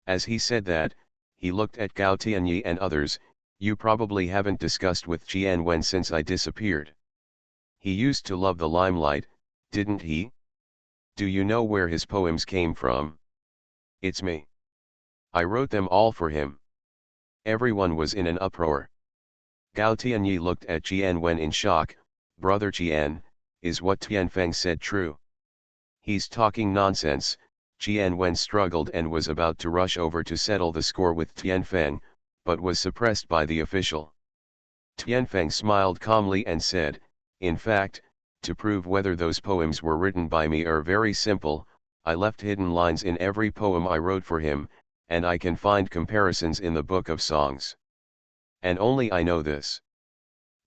As he said that, he looked at Gao Tianyi and others. You probably haven't discussed with Qianwen since I disappeared. He used to love the limelight, didn't he? Do you know where his poems came from? It's me. I wrote them all for him. Everyone was in an uproar. Gao Tianyi looked at Qianwen in shock. Brother Qian, is what Tianfeng said true? He's talking nonsense. Qianwen struggled and was about to rush over to settle the score with Tianfeng, but was suppressed by the official. Tianfeng smiled calmly and said, in fact, to prove whether those poems were written by me are very simple. I left hidden lines in every poem I wrote for him, and I can find comparisons in the book of songs. And only I know this.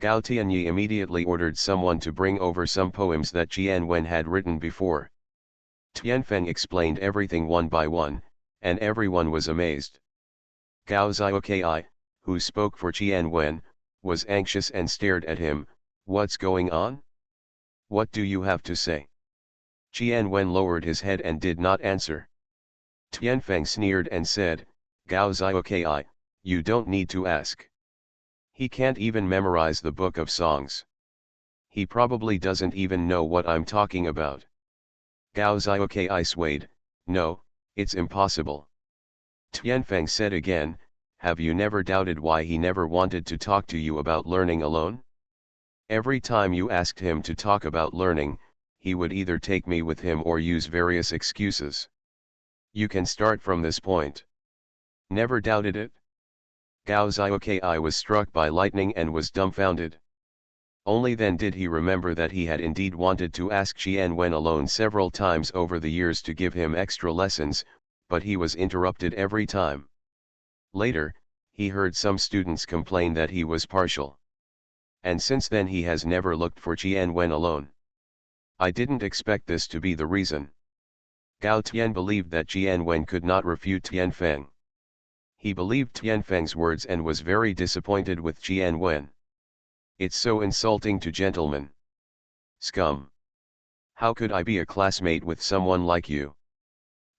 Gao Tianyi immediately ordered someone to bring over some poems that Qianwen had written before. Tianfeng explained everything one by one, and everyone was amazed. Gao Zioki, who spoke for Qianwen, was anxious and stared at him. What's going on? What do you have to say? Qianwen lowered his head and did not answer. Tianfeng sneered and said, Gao Zioki, you don't need to ask. He can't even memorize the book of songs. He probably doesn't even know what I'm talking about. Gao Zioki swayed. No, it's impossible. Tianfeng said again, have you never doubted why he never wanted to talk to you about learning alone? Every time you asked him to talk about learning, he would either take me with him or use various excuses. You can start from this point. Never doubted it? Gao Zioki was struck by lightning and was dumbfounded. Only then did he remember that he had indeed wanted to ask Qianwen alone several times over the years to give him extra lessons, but he was interrupted every time. Later, he heard some students complain that he was partial. And since then he has never looked for Qianwen alone. I didn't expect this to be the reason. Gao Tian believed that Qianwen could not refute Tianfeng. He believed Tianfeng's words and was very disappointed with Qianwen. It's so insulting to gentlemen. Scum. How could I be a classmate with someone like you?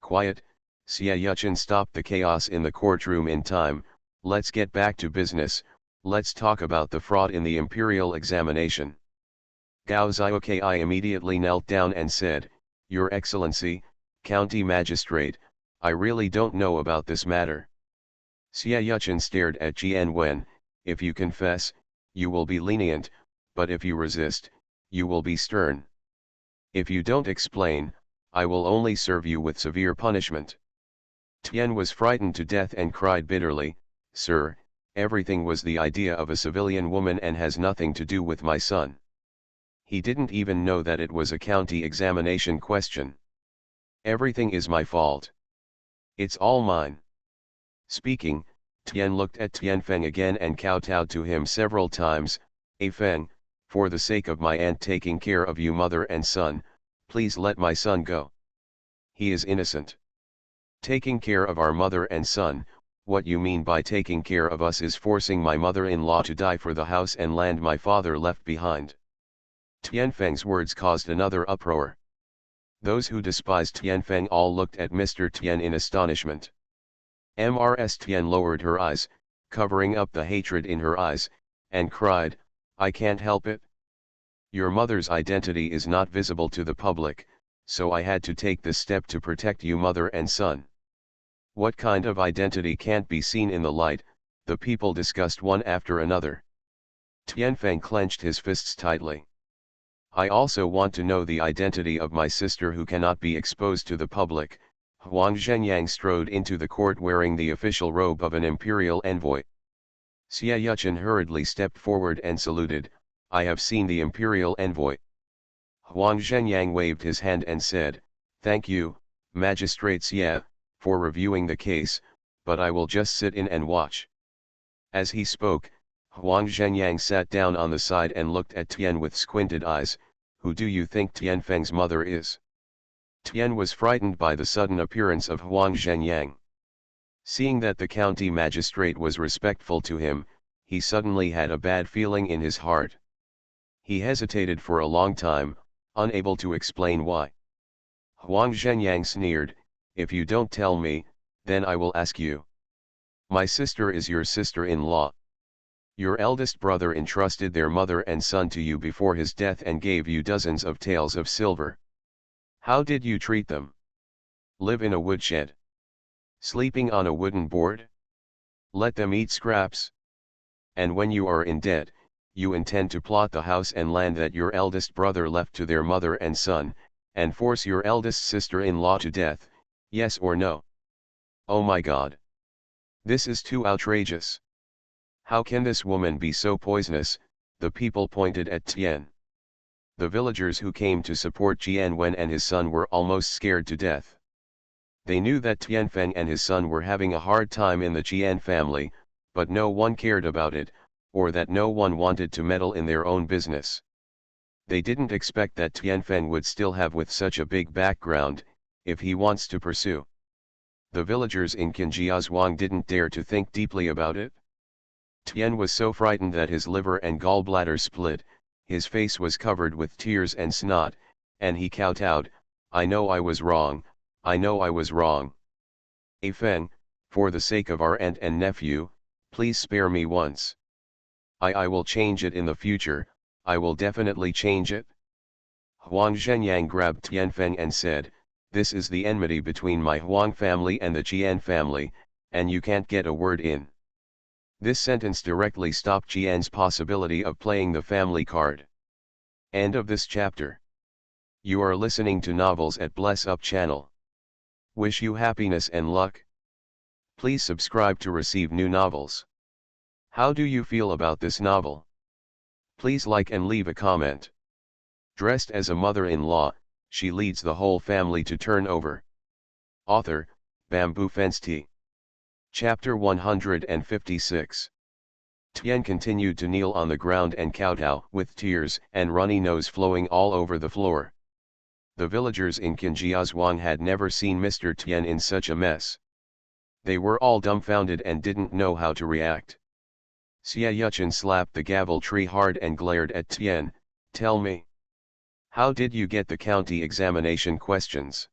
Quiet, Xie Yuchen stopped the chaos in the courtroom in time. Let's get back to business, let's talk about the fraud in the imperial examination. Gao Zioki immediately knelt down and said, Your Excellency, County Magistrate, I really don't know about this matter. Xie Yuchen stared at Qianwen. If you confess, you will be lenient, but if you resist, you will be stern. If you don't explain, I will only serve you with severe punishment. Tian was frightened to death and cried bitterly, Sir, everything was the idea of a civilian woman and has nothing to do with my son. He didn't even know that it was a county examination question. Everything is my fault. It's all mine. Speaking, Tian looked at Tianfeng again and kowtowed to him several times. Feng, for the sake of my aunt taking care of you mother and son, please let my son go. He is innocent. Taking care of our mother and son, what you mean by taking care of us is forcing my mother-in-law to die for the house and land my father left behind. Tianfeng's words caused another uproar. Those who despised Tianfeng all looked at Mr. Tian in astonishment. Ms. Tian lowered her eyes, covering up the hatred in her eyes, and cried, "I can't help it. Your mother's identity is not visible to the public, so I had to take this step to protect you mother and son." What kind of identity can't be seen in the light? The people discussed one after another. Tianfeng clenched his fists tightly. I also want to know the identity of my sister who cannot be exposed to the public. Huang Zhenyang strode into the court wearing the official robe of an imperial envoy. Xie Yuchen hurriedly stepped forward and saluted, "I have seen the imperial envoy." Huang Zhenyang waved his hand and said, "Thank you, Magistrate Xie, for reviewing the case, but I will just sit in and watch." As he spoke, Huang Zhenyang sat down on the side and looked at Tian with squinted eyes. "Who do you think Tianfeng's mother is?" Tian was frightened by the sudden appearance of Huang Zhenyang. Seeing that the county magistrate was respectful to him, he suddenly had a bad feeling in his heart. He hesitated for a long time, unable to explain why. Huang Zhenyang sneered, "If you don't tell me, then I will ask you. My sister is your sister-in-law. Your eldest brother entrusted their mother and son to you before his death and gave you dozens of taels of silver. How did you treat them? Live in a woodshed? Sleeping on a wooden board? Let them eat scraps? And when you are in debt, you intend to plot the house and land that your eldest brother left to their mother and son, and force your eldest sister-in-law to death, yes or no? Oh my God! This is too outrageous. How can this woman be so poisonous?" The people pointed at Tian. The villagers who came to support Jianwen and his son were almost scared to death. They knew that Tianfeng and his son were having a hard time in the Jian family, but no one cared about it, or that no one wanted to meddle in their own business. They didn't expect that Tianfeng would still have with such a big background, if he wants to pursue. The villagers in Qinjiazhuang didn't dare to think deeply about it. Tian was so frightened that his liver and gallbladder split, his face was covered with tears and snot, and he kowtowed, "I know I was wrong, I know I was wrong. A Feng, for the sake of our aunt and nephew, please spare me once. I will change it in the future, I will definitely change it." Huang Zhenyang grabbed Tianfeng and said, "This is the enmity between my Huang family and the Jian family, and you can't get a word in." This sentence directly stopped Jian's possibility of playing the family card. End of this chapter. You are listening to Novels at Bless Up channel. Wish you happiness and luck. Please subscribe to receive new novels. How do you feel about this novel? Please like and leave a comment. Dressed as a mother-in-law, she leads the whole family to turn over. Author, Bamboo Fence Tea. Chapter 156. Tian continued to kneel on the ground and kowtow with tears and runny nose flowing all over the floor. The villagers in Qinjiazhuang had never seen Mr. Tian in such a mess. They were all dumbfounded and didn't know how to react. Xie Yuchen slapped the gavel tree hard and glared at Tian, "Tell me. How did you get the county examination questions?"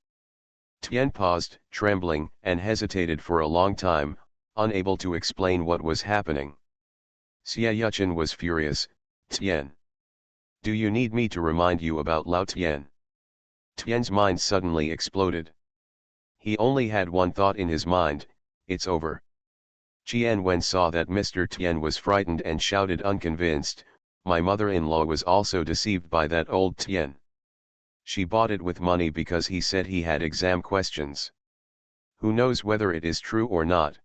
Tian paused, trembling, and hesitated for a long time, unable to explain what was happening. Xie Yuchen was furious, "Tian. Do you need me to remind you about Lao Tian?" Tian's mind suddenly exploded. He only had one thought in his mind, "It's over." Jianwen saw that Mr. Tian was frightened and shouted unconvinced, "My mother-in-law was also deceived by that old Tian. She bought it with money because he said he had exam questions. Who knows whether it is true or not?"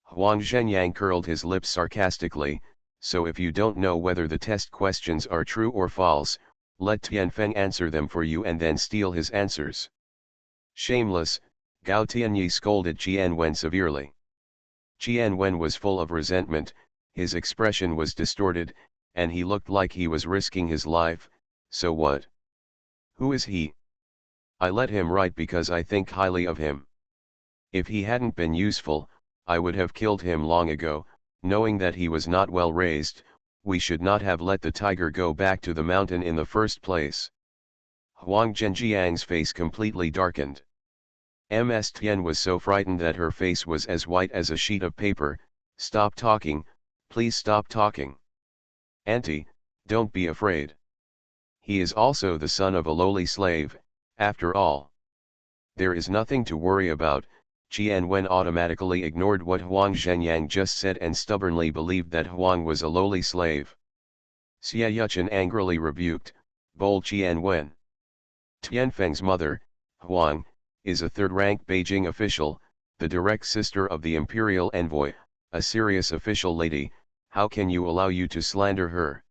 Huang Zhenyang curled his lips sarcastically, "So if you don't know whether the test questions are true or false, let Tianfeng answer them for you and then steal his answers." "Shameless," Gao Tianyi scolded Jianwen severely. Jianwen was full of resentment, his expression was distorted, and he looked like he was risking his life. "So what? Who is he? I let him write because I think highly of him. If he hadn't been useful, I would have killed him long ago, knowing that he was not well raised. We should not have let the tiger go back to the mountain in the first place. Huang Zhenjiang's face completely darkened. Ms. Tian was so frightened that her face was as white as a sheet of paper. Stop talking, please stop talking. Auntie, don't be afraid. He is also the son of a lowly slave, after all. There is nothing to worry about. Qian Wen automatically ignored what Huang Zhenyang just said and stubbornly believed that Huang was a lowly slave. Xia Yuchen angrily rebuked, bold Qian Wen. Tianfeng's mother, Huang, is a third-rank Beijing official, the direct sister of the imperial envoy, a serious official lady. How can you allow you to slander her?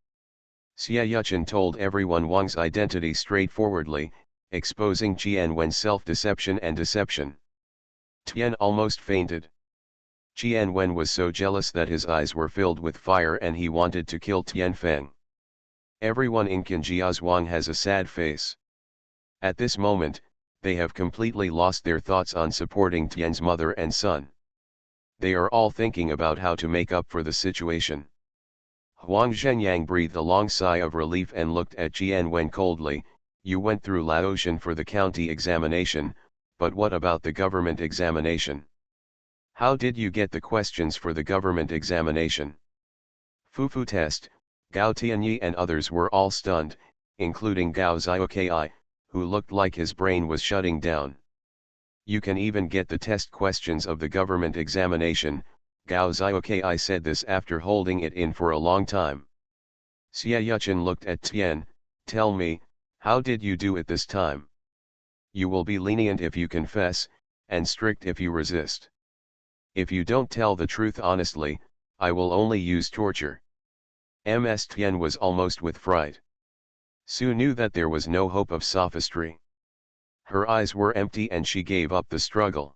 Xia Yuchen told everyone Wang's identity straightforwardly, exposing Qian Wen's self-deception and deception. Tian almost fainted. Qian Wen was so jealous that his eyes were filled with fire and he wanted to kill Tianfeng. Everyone in Qinjiazhuang has a sad face. At this moment, they have completely lost their thoughts on supporting Tian's mother and son. They are all thinking about how to make up for the situation. Huang Zhenyang breathed a long sigh of relief and looked at Qian Wen coldly. You went through Laotian for the county examination, but what about the government examination? How did you get the questions for the government examination? Fufu test, Gao Tianyi and others were all stunned, including Gao Zioki, who looked like his brain was shutting down. You can even get the test questions of the government examination, Gao Zioki said this after holding it in for a long time. Xia Yuchen looked at Tian, tell me, how did you do it this time? You will be lenient if you confess, and strict if you resist. If you don't tell the truth honestly, I will only use torture. Ms. Tian was almost with fright. Su knew that there was no hope of sophistry. Her eyes were empty and she gave up the struggle.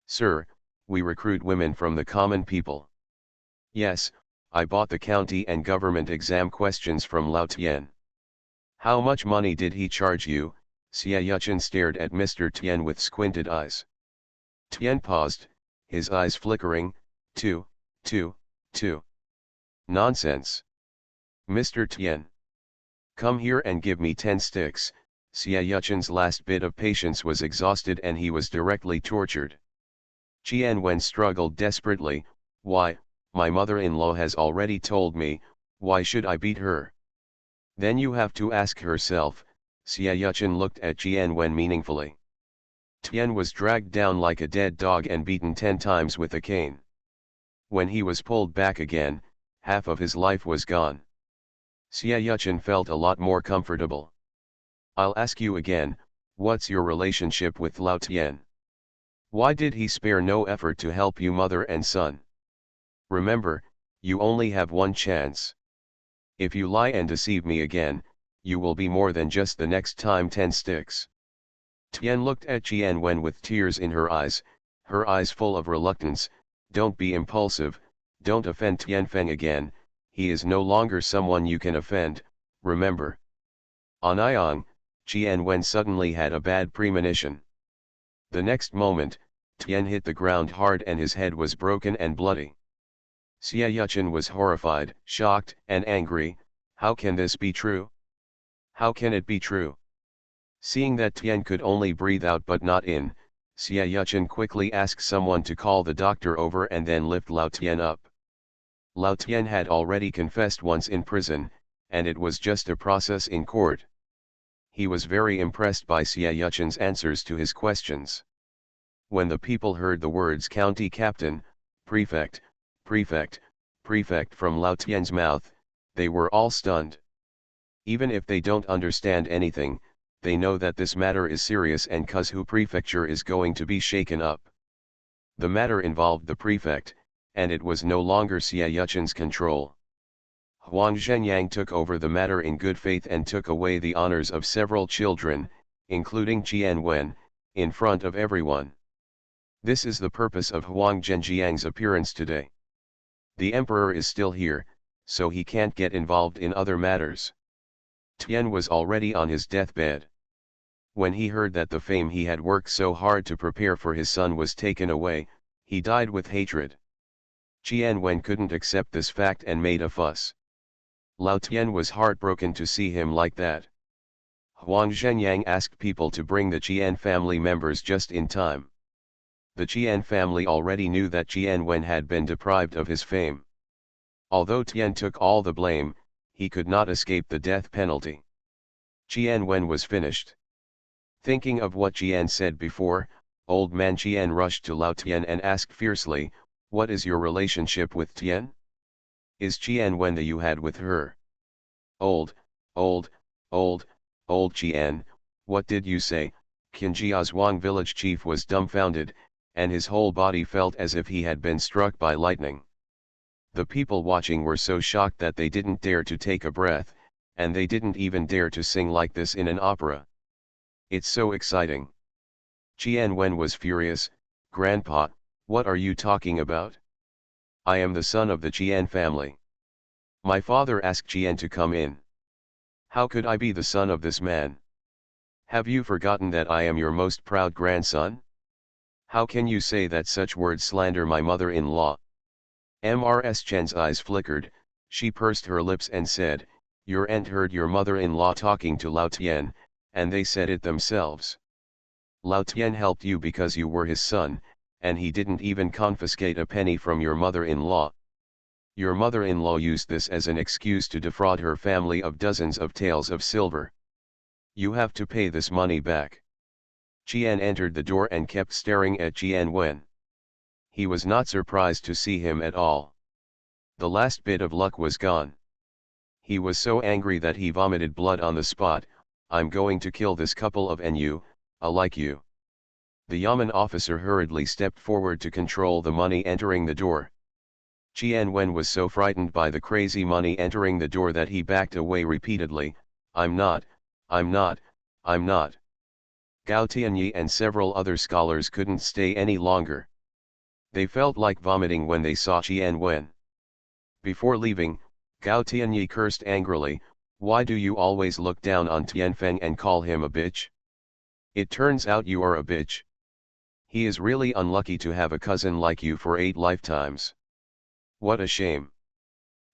Sir, we recruit women from the common people. Yes, I bought the county and government exam questions from Lao Tian. How much money did he charge you? Xia Yuchen stared at Mr. Tian with squinted eyes. Tian paused, his eyes flickering. Two. Nonsense. Mr. Tian. Come here and give me 10 sticks. Xia Yuchen's last bit of patience was exhausted and he was directly tortured. Qian Wen struggled desperately. Why, my mother-in-law has already told me, why should I beat her? Then you have to ask herself. Xia Yuchen looked at Qian Wen meaningfully. Tian was dragged down like a dead dog and beaten 10 times with a cane. When he was pulled back again, half of his life was gone. Xia Yuchen felt a lot more comfortable. I'll ask you again, what's your relationship with Lao Tian? Why did he spare no effort to help you mother and son? Remember, you only have one chance. If you lie and deceive me again, you will be more than just the next time 10 sticks. Tian looked at Qian Wen with tears in her eyes full of reluctance. Don't be impulsive, don't offend Tianfeng again, he is no longer someone you can offend, remember. Anyang, Qian Wen suddenly had a bad premonition. The next moment, Tian hit the ground hard and his head was broken and bloody. Xia Yuchen was horrified, shocked, and angry. How can this be true? How can it be true? Seeing that Tian could only breathe out but not in, Xia Yuchen quickly asked someone to call the doctor over and then lift Lao Tian up. Lao Tian had already confessed once in prison, and it was just a process in court. He was very impressed by Xia Yuchen's answers to his questions. When the people heard the words county captain, prefect from Lao Tian's mouth, they were all stunned. Even if they don't understand anything, they know that this matter is serious and Kuzhu Prefecture is going to be shaken up. The matter involved the prefect, and it was no longer Xia Yuchen's control. Huang Zhenyang took over the matter in good faith and took away the honors of several children, including Qian Wen, in front of everyone. This is the purpose of Huang Zhenjiang's appearance today. The emperor is still here, so he can't get involved in other matters. Tian was already on his deathbed. When he heard that the fame he had worked so hard to prepare for his son was taken away, he died with hatred. Qianwen couldn't accept this fact and made a fuss. Lao Tian was heartbroken to see him like that. Huang Zhenyang asked people to bring the Qian family members just in time. The Qian family already knew that Qianwen had been deprived of his fame. Although Tian took all the blame, he could not escape the death penalty. Qianwen was finished. Thinking of what Qian said before, old man Qian rushed to Lao Tian and asked fiercely, "What is your relationship with Tian? Is Qianwen the you had with her?" Old Qian, what did you say?" Qinjiazhuang village chief was dumbfounded, and his whole body felt as if he had been struck by lightning. The people watching were so shocked that they didn't dare to take a breath, and they didn't even dare to sing like this in an opera. It's so exciting. Qianwen was furious. "Grandpa, what are you talking about? I am the son of the Qian family. My father asked Qian to come in. How could I be the son of this man? Have you forgotten that I am your most proud grandson? How can you say that such words slander my mother-in-law?" Mrs. Chen's eyes flickered, she pursed her lips and said, "Your aunt heard your mother-in-law talking to Lao Tian, and they said it themselves. Lao Tian helped you because you were his son, and he didn't even confiscate a penny from your mother-in-law. Your mother-in-law used this as an excuse to defraud her family of dozens of taels of silver. You have to pay this money back." Qian entered the door and kept staring at Qianwen. He was not surprised to see him at all. The last bit of luck was gone. He was so angry that he vomited blood on the spot. "I'm going to kill this couple of NU, like you." The Yamen officer hurriedly stepped forward to control the money entering the door. Qianwen was so frightened by the crazy money entering the door that he backed away repeatedly. I'm not. Gao Tianyi and several other scholars couldn't stay any longer. They felt like vomiting when they saw Qianwen. Before leaving, Gao Tianyi cursed angrily, "Why do you always look down on Tianfeng and call him a bitch? It turns out you are a bitch. He is really unlucky to have a cousin like you for 8 lifetimes. What a shame."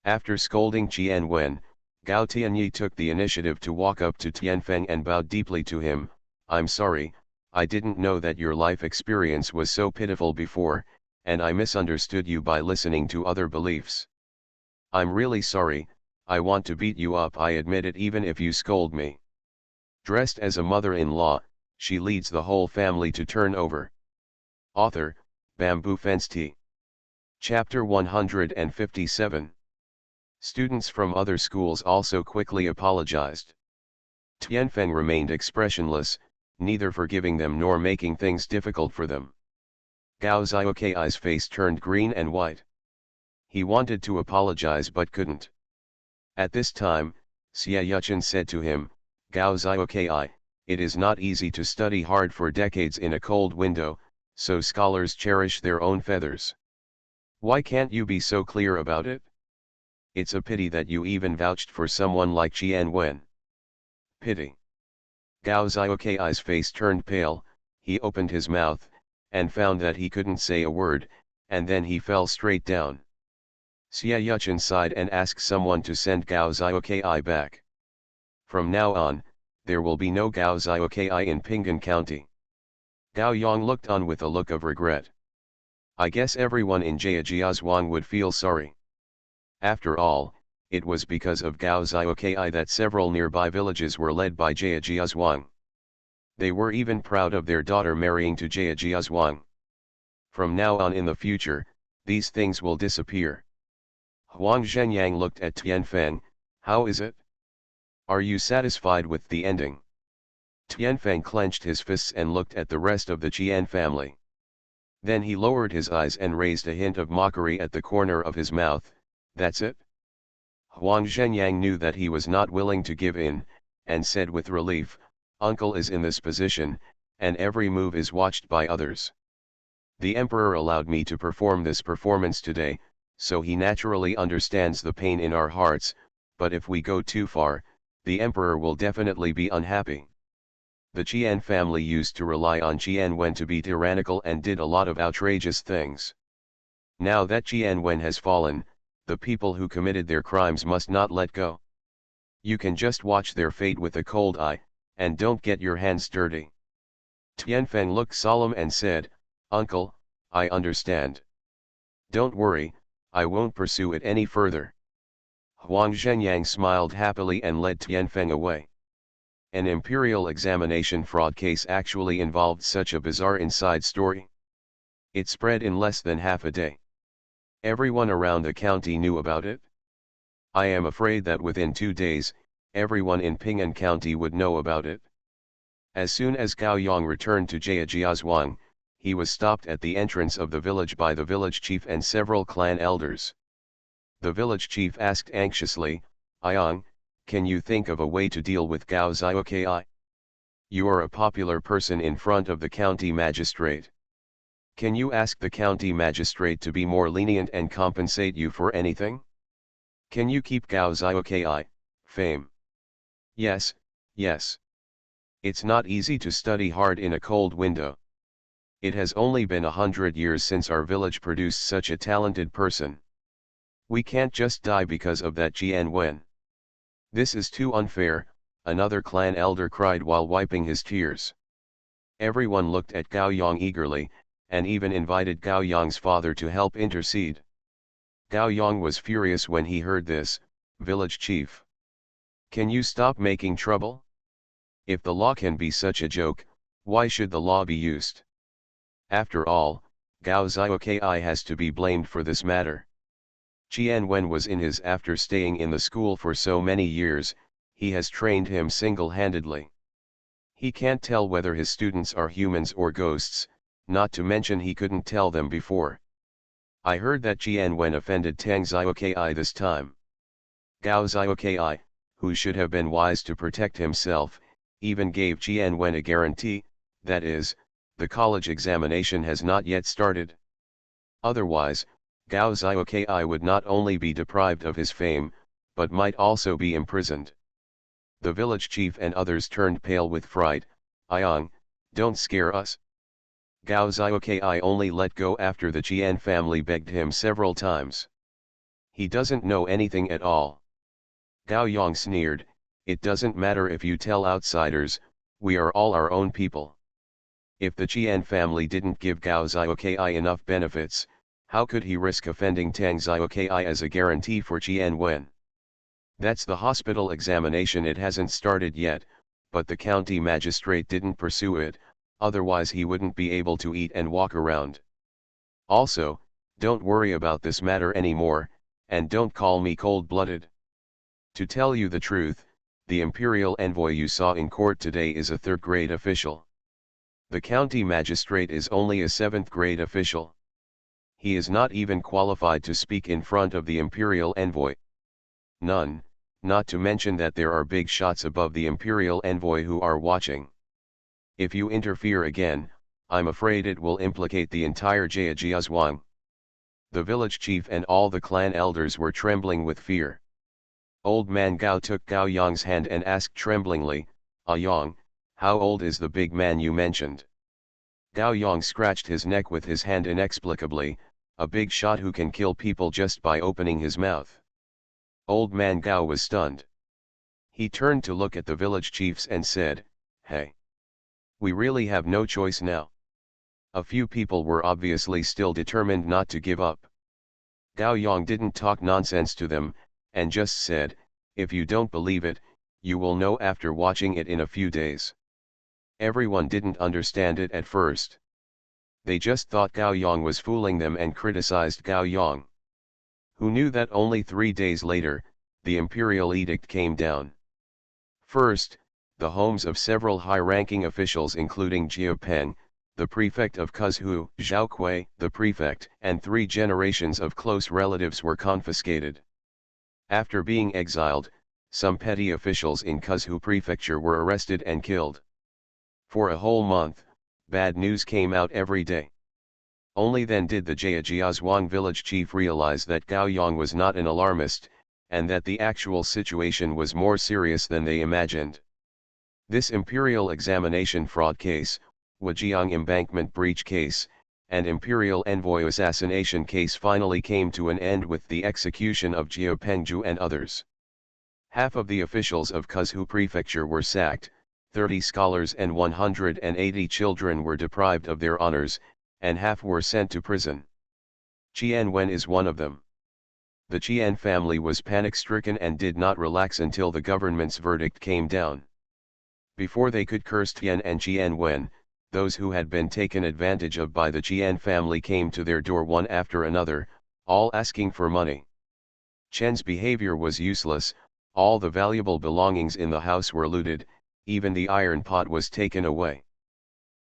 After scolding Qianwen, Gao Tianyi took the initiative to walk up to Tianfeng and bowed deeply to him. "I'm sorry, I didn't know that your life experience was so pitiful before, and I misunderstood you by listening to other beliefs. I'm really sorry. I want to beat you up, I admit it, even if you scold me." Dressed as a mother-in-law, she leads the whole family to turn over. Author, Bamboo Fence Tea. Chapter 157. Students from other schools also quickly apologized. Tianfeng remained expressionless, neither forgiving them nor making things difficult for them. Gao Xiaokai's face turned green and white. He wanted to apologize but couldn't. At this time, Xie Yuchen said to him, "Gao Xiaokai, it is not easy to study hard for decades in a cold window, so scholars cherish their own feathers. Why can't you be so clear about it? It's a pity that you even vouched for someone like Qianwen." Pity. Gao Xiaokai's face turned pale, he opened his mouth, and found that he couldn't say a word, and then he fell straight down. Xie Yuchen sighed and asked someone to send Gao Xiaokai back. From now on, there will be no Gao Xiaokai in Pinggan County. Gao Yang looked on with a look of regret. I guess everyone in Jiajiazhuang would feel sorry. After all, it was because of Gao Xiaokai that several nearby villages were led by Jiajiazhuang. They were even proud of their daughter marrying to Jiajiazhuang. From now on in the future, these things will disappear. Huang Zhenyang looked at Tianfeng. "How is it? Are you satisfied with the ending?" Tianfeng clenched his fists and looked at the rest of the Qian family. Then he lowered his eyes and raised a hint of mockery at the corner of his mouth. "That's it?" Huang Zhenyang knew that he was not willing to give in, and said with relief, "Uncle is in this position, and every move is watched by others. The emperor allowed me to perform this performance today, so he naturally understands the pain in our hearts, but if we go too far, the emperor will definitely be unhappy." The Qian family used to rely on Qian to be tyrannical and did a lot of outrageous things. Now that Qian has fallen, the people who committed their crimes must not let go. You can just watch their fate with a cold eye, and don't get your hands dirty. Tianfeng looked solemn and said, "Uncle, I understand. Don't worry, I won't pursue it any further." Huang Zhenyang smiled happily and led Tianfeng away. An imperial examination fraud case actually involved such a bizarre inside story. It spread in less than half a day. Everyone around the county knew about it. I am afraid that within 2 days, everyone in Ping'an County would know about it. As soon as Gao Yang returned to Jiajiazhuang, he was stopped at the entrance of the village by the village chief and several clan elders. The village chief asked anxiously, "Yang, can you think of a way to deal with Gao Zioki? You are a popular person in front of the county magistrate. Can you ask the county magistrate to be more lenient and compensate you for anything? Can you keep Gao Zioki fame?" "Yes, yes. It's not easy to study hard in a cold window. It has only been 100 years since our village produced such a talented person. We can't just die because of that Jian Wen. This is too unfair," another clan elder cried while wiping his tears. Everyone looked at Gao Yang eagerly, and even invited Gao Yang's father to help intercede. Gao Yang was furious when he heard this. "Village chief, can you stop making trouble? If the law can be such a joke, why should the law be used? After all, Gao Zioki has to be blamed for this matter. Qian Wen was in his after staying in the school for so many years, he has trained him single-handedly. He can't tell whether his students are humans or ghosts, not to mention he couldn't tell them before. I heard that Qian Wen offended Tang Zioki this time. Gao Zioki, who should have been wise to protect himself, even gave Qian Wen a guarantee, that is, the college examination has not yet started. Otherwise, Gao Zioki would not only be deprived of his fame, but might also be imprisoned." The village chief and others turned pale with fright. "Yang, don't scare us. Gao Zioki only let go after the Qian family begged him several times. He doesn't know anything at all." Gao Yang sneered, "It doesn't matter if you tell outsiders, we are all our own people. If the Qian family didn't give Gao Zioki enough benefits, how could he risk offending Tang Zioki as a guarantee for Qian Wen? That's the hospital examination, it hasn't started yet, but the county magistrate didn't pursue it, otherwise he wouldn't be able to eat and walk around. Also, don't worry about this matter anymore, and don't call me cold-blooded. To tell you the truth, the imperial envoy you saw in court today is a third-grade official. The county magistrate is only a seventh-grade official. He is not even qualified to speak in front of the imperial envoy. None, not to mention that there are big shots above the imperial envoy who are watching. If you interfere again, I'm afraid it will implicate the entire Jiajiazhuang." The village chief and all the clan elders were trembling with fear. Old man Gao took Gao Yang's hand and asked tremblingly, "Yang, how old is the big man you mentioned?" Gao Yang scratched his neck with his hand inexplicably. "A big shot who can kill people just by opening his mouth." Old man Gao was stunned. He turned to look at the village chiefs and said, "Hey, we really have no choice now." A few people were obviously still determined not to give up. Gao Yang didn't talk nonsense to them, and just said, "If you don't believe it, you will know after watching it in a few days." Everyone didn't understand it at first. They just thought Gao Yang was fooling them and criticized Gao Yang. Who knew that only 3 days later, the imperial edict came down. First, the homes of several high-ranking officials including Jiao Peng, the prefect of Kuzhu, Zhao Kui, the prefect, and 3 generations of close relatives were confiscated. After being exiled, some petty officials in Kuzhu prefecture were arrested and killed. For a whole month, bad news came out every day. Only then did the Jiajiazhuang village chief realize that Gao Yang was not an alarmist, and that the actual situation was more serious than they imagined. This Imperial Examination Fraud Case, Wajiang Embankment Breach Case, and Imperial Envoy Assassination Case finally came to an end with the execution of Jiao Pengju and others. Half of the officials of Kuzhu Prefecture were sacked, 30 scholars and 180 children were deprived of their honors, and half were sent to prison. Qian Wen is one of them. The Qian family was panic-stricken and did not relax until the government's verdict came down. Before they could curse Tian and Qian Wen, those who had been taken advantage of by the Qian family came to their door one after another, all asking for money. Chen's behavior was useless, all the valuable belongings in the house were looted, even the iron pot was taken away.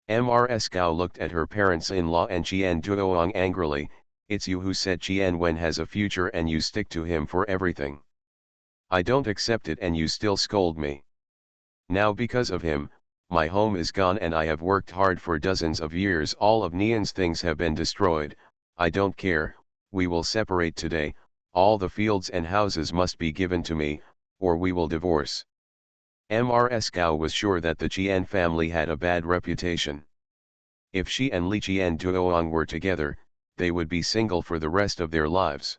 Mrs. Gao looked at her parents-in-law and Qian Duoang angrily. It's you who said Qian Wen has a future and you stick to him for everything. I don't accept it and you still scold me. Now because of him, my home is gone and I have worked hard for dozens of years. All of Nian's things have been destroyed. I don't care, we will separate today, all the fields and houses must be given to me, or we will divorce. Mrs. Gao was sure that the Qian family had a bad reputation. If she and Li Qian Duoang were together, they would be single for the rest of their lives.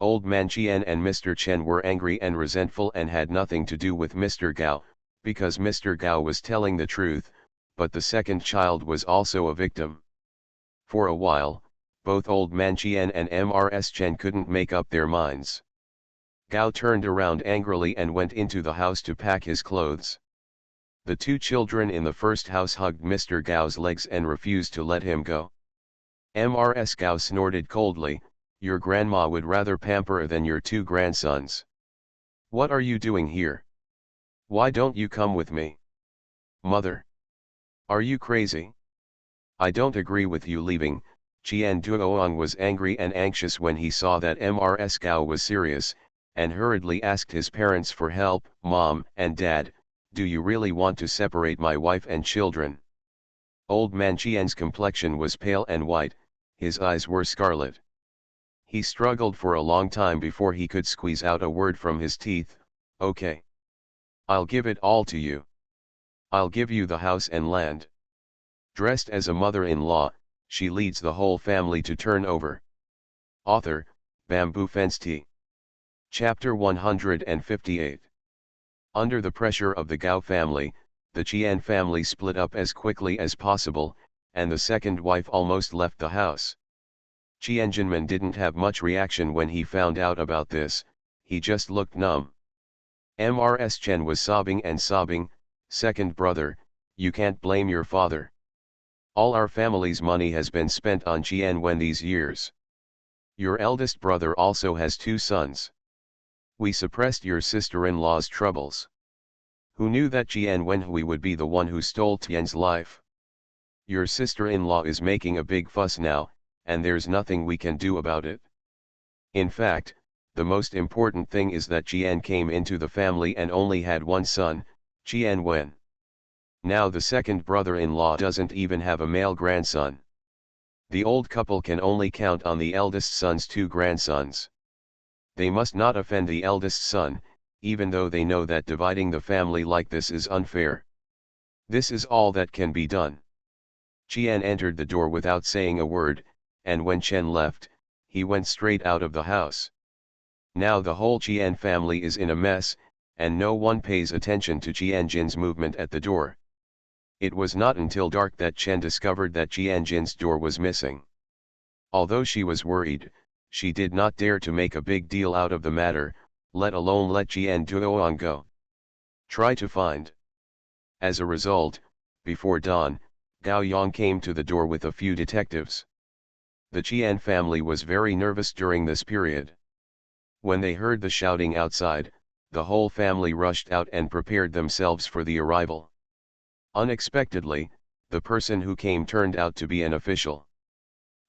Old Man Qian and Mr. Chen were angry and resentful and had nothing to do with Mr. Gao, because Mr. Gao was telling the truth, but the second child was also a victim. For a while, both Old Man Qian and Mrs. Chen couldn't make up their minds. Gao turned around angrily and went into the house to pack his clothes. The two children in the first house hugged Mr. Gao's legs and refused to let him go. Mrs. Gao snorted coldly, "Your grandma would rather pamper than your two grandsons. What are you doing here? Why don't you come with me? Mother! Are you crazy? I don't agree with you leaving." Qian Duoang was angry and anxious when he saw that Mrs. Gao was serious, and hurriedly asked his parents for help. "Mom and Dad, do you really want to separate my wife and children?" Old Man Qian's complexion was pale and white, his eyes were scarlet. He struggled for a long time before he could squeeze out a word from his teeth. "Okay. I'll give it all to you. I'll give you the house and land." Dressed as a mother-in-law, she leads the whole family to turn over. Author, Bamboo Fence Tea. Chapter 158. Under the pressure of the Gao family, the Qian family split up as quickly as possible, and the second wife almost left the house. Qian Jinmen didn't have much reaction when he found out about this, he just looked numb. Mrs. Chen was sobbing and sobbing, "Second brother, you can't blame your father. All our family's money has been spent on Qian Wen these years. Your eldest brother also has two sons. We suppressed your sister-in-law's troubles. Who knew that Qian Wenhui would be the one who stole Tian's life? Your sister-in-law is making a big fuss now, and there's nothing we can do about it. In fact, the most important thing is that Qian came into the family and only had one son, Qian Wen. Now the second brother-in-law doesn't even have a male grandson. The old couple can only count on the eldest son's two grandsons. They must not offend the eldest son, even though they know that dividing the family like this is unfair. This is all that can be done." Qian entered the door without saying a word, and when Chen left, he went straight out of the house. Now the whole Qian family is in a mess, and no one pays attention to Qian Jin's movement at the door. It was not until dark that Chen discovered that Qian Jin's door was missing. Although she was worried, she did not dare to make a big deal out of the matter, let alone let Qian Duoang go. Try to find. As a result, before dawn, Gao Yang came to the door with a few detectives. The Qian family was very nervous during this period. When they heard the shouting outside, the whole family rushed out and prepared themselves for the arrival. Unexpectedly, the person who came turned out to be an official.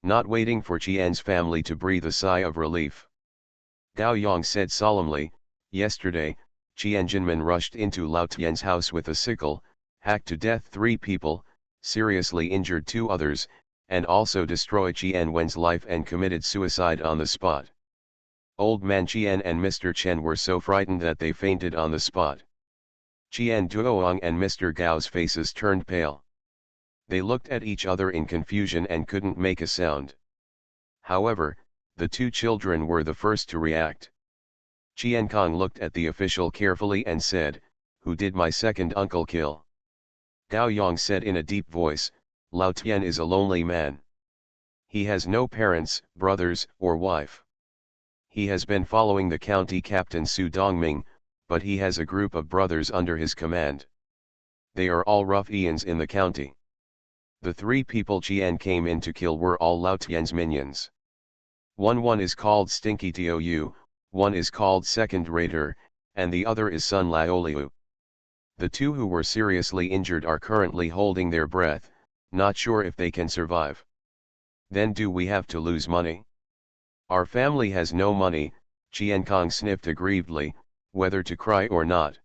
Not waiting for Qian's family to breathe a sigh of relief, Gao Yang said solemnly, "Yesterday, Qian Jinmen rushed into Lao Tian's house with a sickle, hacked to death 3 people, seriously injured 2 others, and also destroyed Qian Wen's life and committed suicide on the spot. Old Man Qian and Mr. Chen were so frightened that they fainted on the spot." Qian Duoang and Mr. Gao's faces turned pale. They looked at each other in confusion and couldn't make a sound. However, the two children were the first to react. Qian Kong looked at the official carefully and said, "Who did my second uncle kill?" Gao Yang said in a deep voice, "Lao Tian is a lonely man. He has no parents, brothers, or wife. He has been following the county captain Su Dongming, but he has a group of brothers under his command. They are all ruffians in the county. The three people Qian came in to kill were all Lao Tian's minions. One is called Stinky Tou, one is called Second Rater, and the other is Sun Laoliu. The two who were seriously injured are currently holding their breath, not sure if they can survive. Then do we have to lose money? Our family has no money." Qian Kong sniffed aggrievedly, whether to cry or not.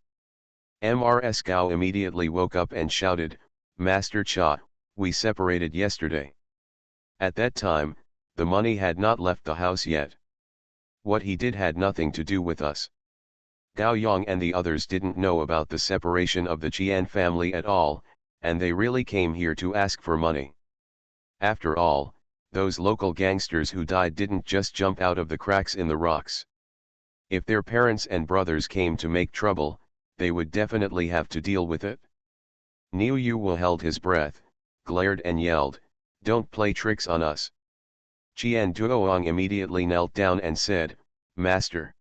Mrs. Gao immediately woke up and shouted, "Master Cha, we separated yesterday. At that time, the money had not left the house yet. What he did had nothing to do with us." Gao Yang and the others didn't know about the separation of the Qian family at all, and they really came here to ask for money. After all, those local gangsters who died didn't just jump out of the cracks in the rocks. If their parents and brothers came to make trouble, they would definitely have to deal with it. Niu Yu held his breath, glared and yelled, "Don't play tricks on us." Qian Duoang immediately knelt down and said, "Master.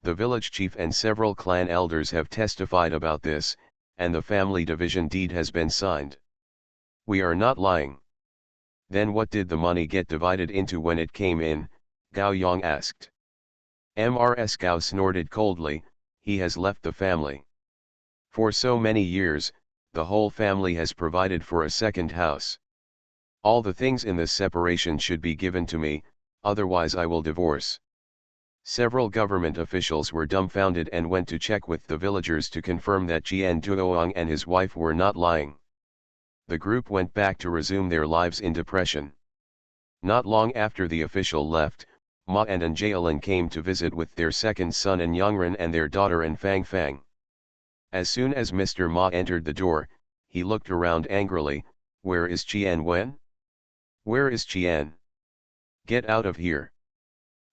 The village chief and several clan elders have testified about this, and the family division deed has been signed. We are not lying." "Then what did the money get divided into when it came in?" Gao Yang asked. Mrs. Gao snorted coldly, "He has left the family. For so many years, the whole family has provided for a second house. All the things in this separation should be given to me, otherwise I will divorce." Several government officials were dumbfounded and went to check with the villagers to confirm that Qian Duoang and his wife were not lying. The group went back to resume their lives in depression. Not long after the official left, Ma and Anjalin came to visit with their second son and Yongren and their daughter and Fang Fang. As soon as Mr. Ma entered the door, he looked around angrily, "Where is Qian Wen? Where is Qian? Get out of here."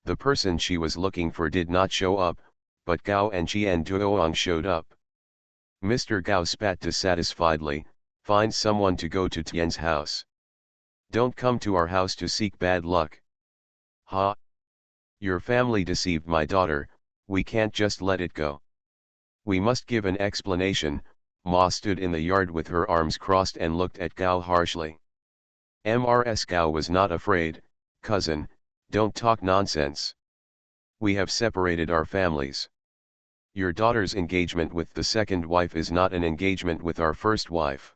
The person she was looking for did not show up, but Gao and Qian Duoang showed up. Mr. Gao spat dissatisfiedly, "Find someone to go to Tian's house. Don't come to our house to seek bad luck." "Ha! Your family deceived my daughter, we can't just let it go. We must give an explanation." Ma stood in the yard with her arms crossed and looked at Gao harshly. Mrs. Gao was not afraid. "Cousin, don't talk nonsense. We have separated our families. Your daughter's engagement with the second wife is not an engagement with our first wife.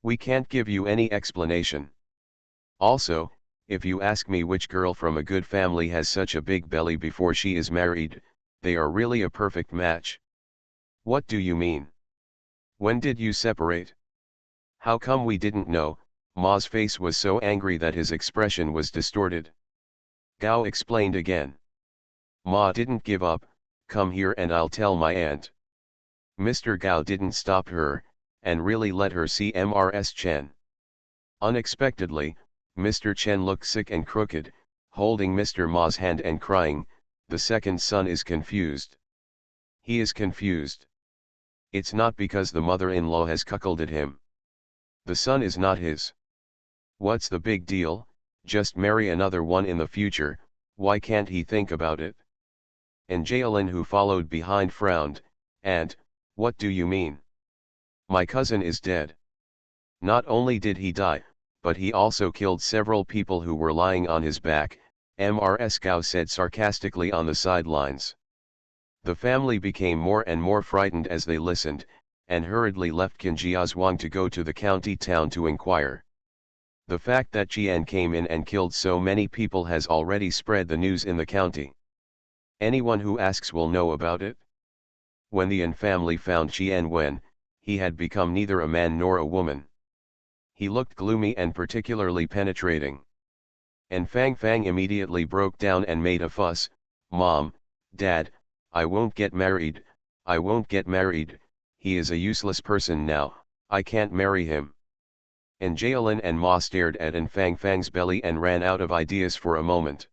We can't give you any explanation. Also, if you ask me which girl from a good family has such a big belly before she is married, they are really a perfect match." "What do you mean? When did you separate? How come we didn't know?" Ma's face was so angry that his expression was distorted. Gao explained again. "Ma didn't give up, come here and I'll tell my aunt." Mr. Gao didn't stop her, and really let her see Mrs. Chen. Unexpectedly, Mr. Chen looked sick and crooked, holding Mr. Ma's hand and crying, "The second son is confused. He is confused. It's not because the mother-in-law has cuckolded him. The son is not his. What's the big deal? Just marry another one in the future, why can't he think about it?" And Jaelin, who followed behind, frowned, "Aunt, what do you mean? My cousin is dead. Not only did he die, but he also killed several people who were lying on his back," Mrs. Gao said sarcastically on the sidelines. The family became more and more frightened as they listened, and hurriedly left Qinjiazhuang to go to the county town to inquire. The fact that Qian came in and killed so many people has already spread the news in the county. Anyone who asks will know about it. When the An family found Qian Wen, he had become neither a man nor a woman. He looked gloomy and particularly penetrating. And Fang Fang immediately broke down and made a fuss, "Mom, Dad, I won't get married, I won't get married, he is a useless person now, I can't marry him. And Jaelin and Ma stared at Fang Fang's belly and ran out of ideas for a moment.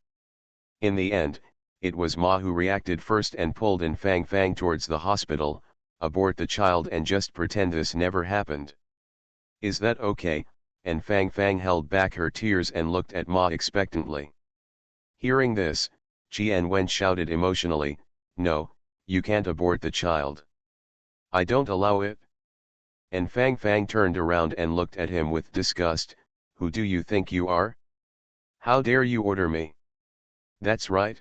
In the end, it was Ma who reacted first and pulled Fang Fang towards the hospital. Abort the child and just pretend this never happened. Is that okay? And Fang Fang held back her tears and looked at Ma expectantly. Hearing this, Jian Wen shouted emotionally, "No, you can't abort the child. I don't allow it." And Fang Fang turned around and looked at him with disgust. "Who do you think you are? How dare you order me? That's right.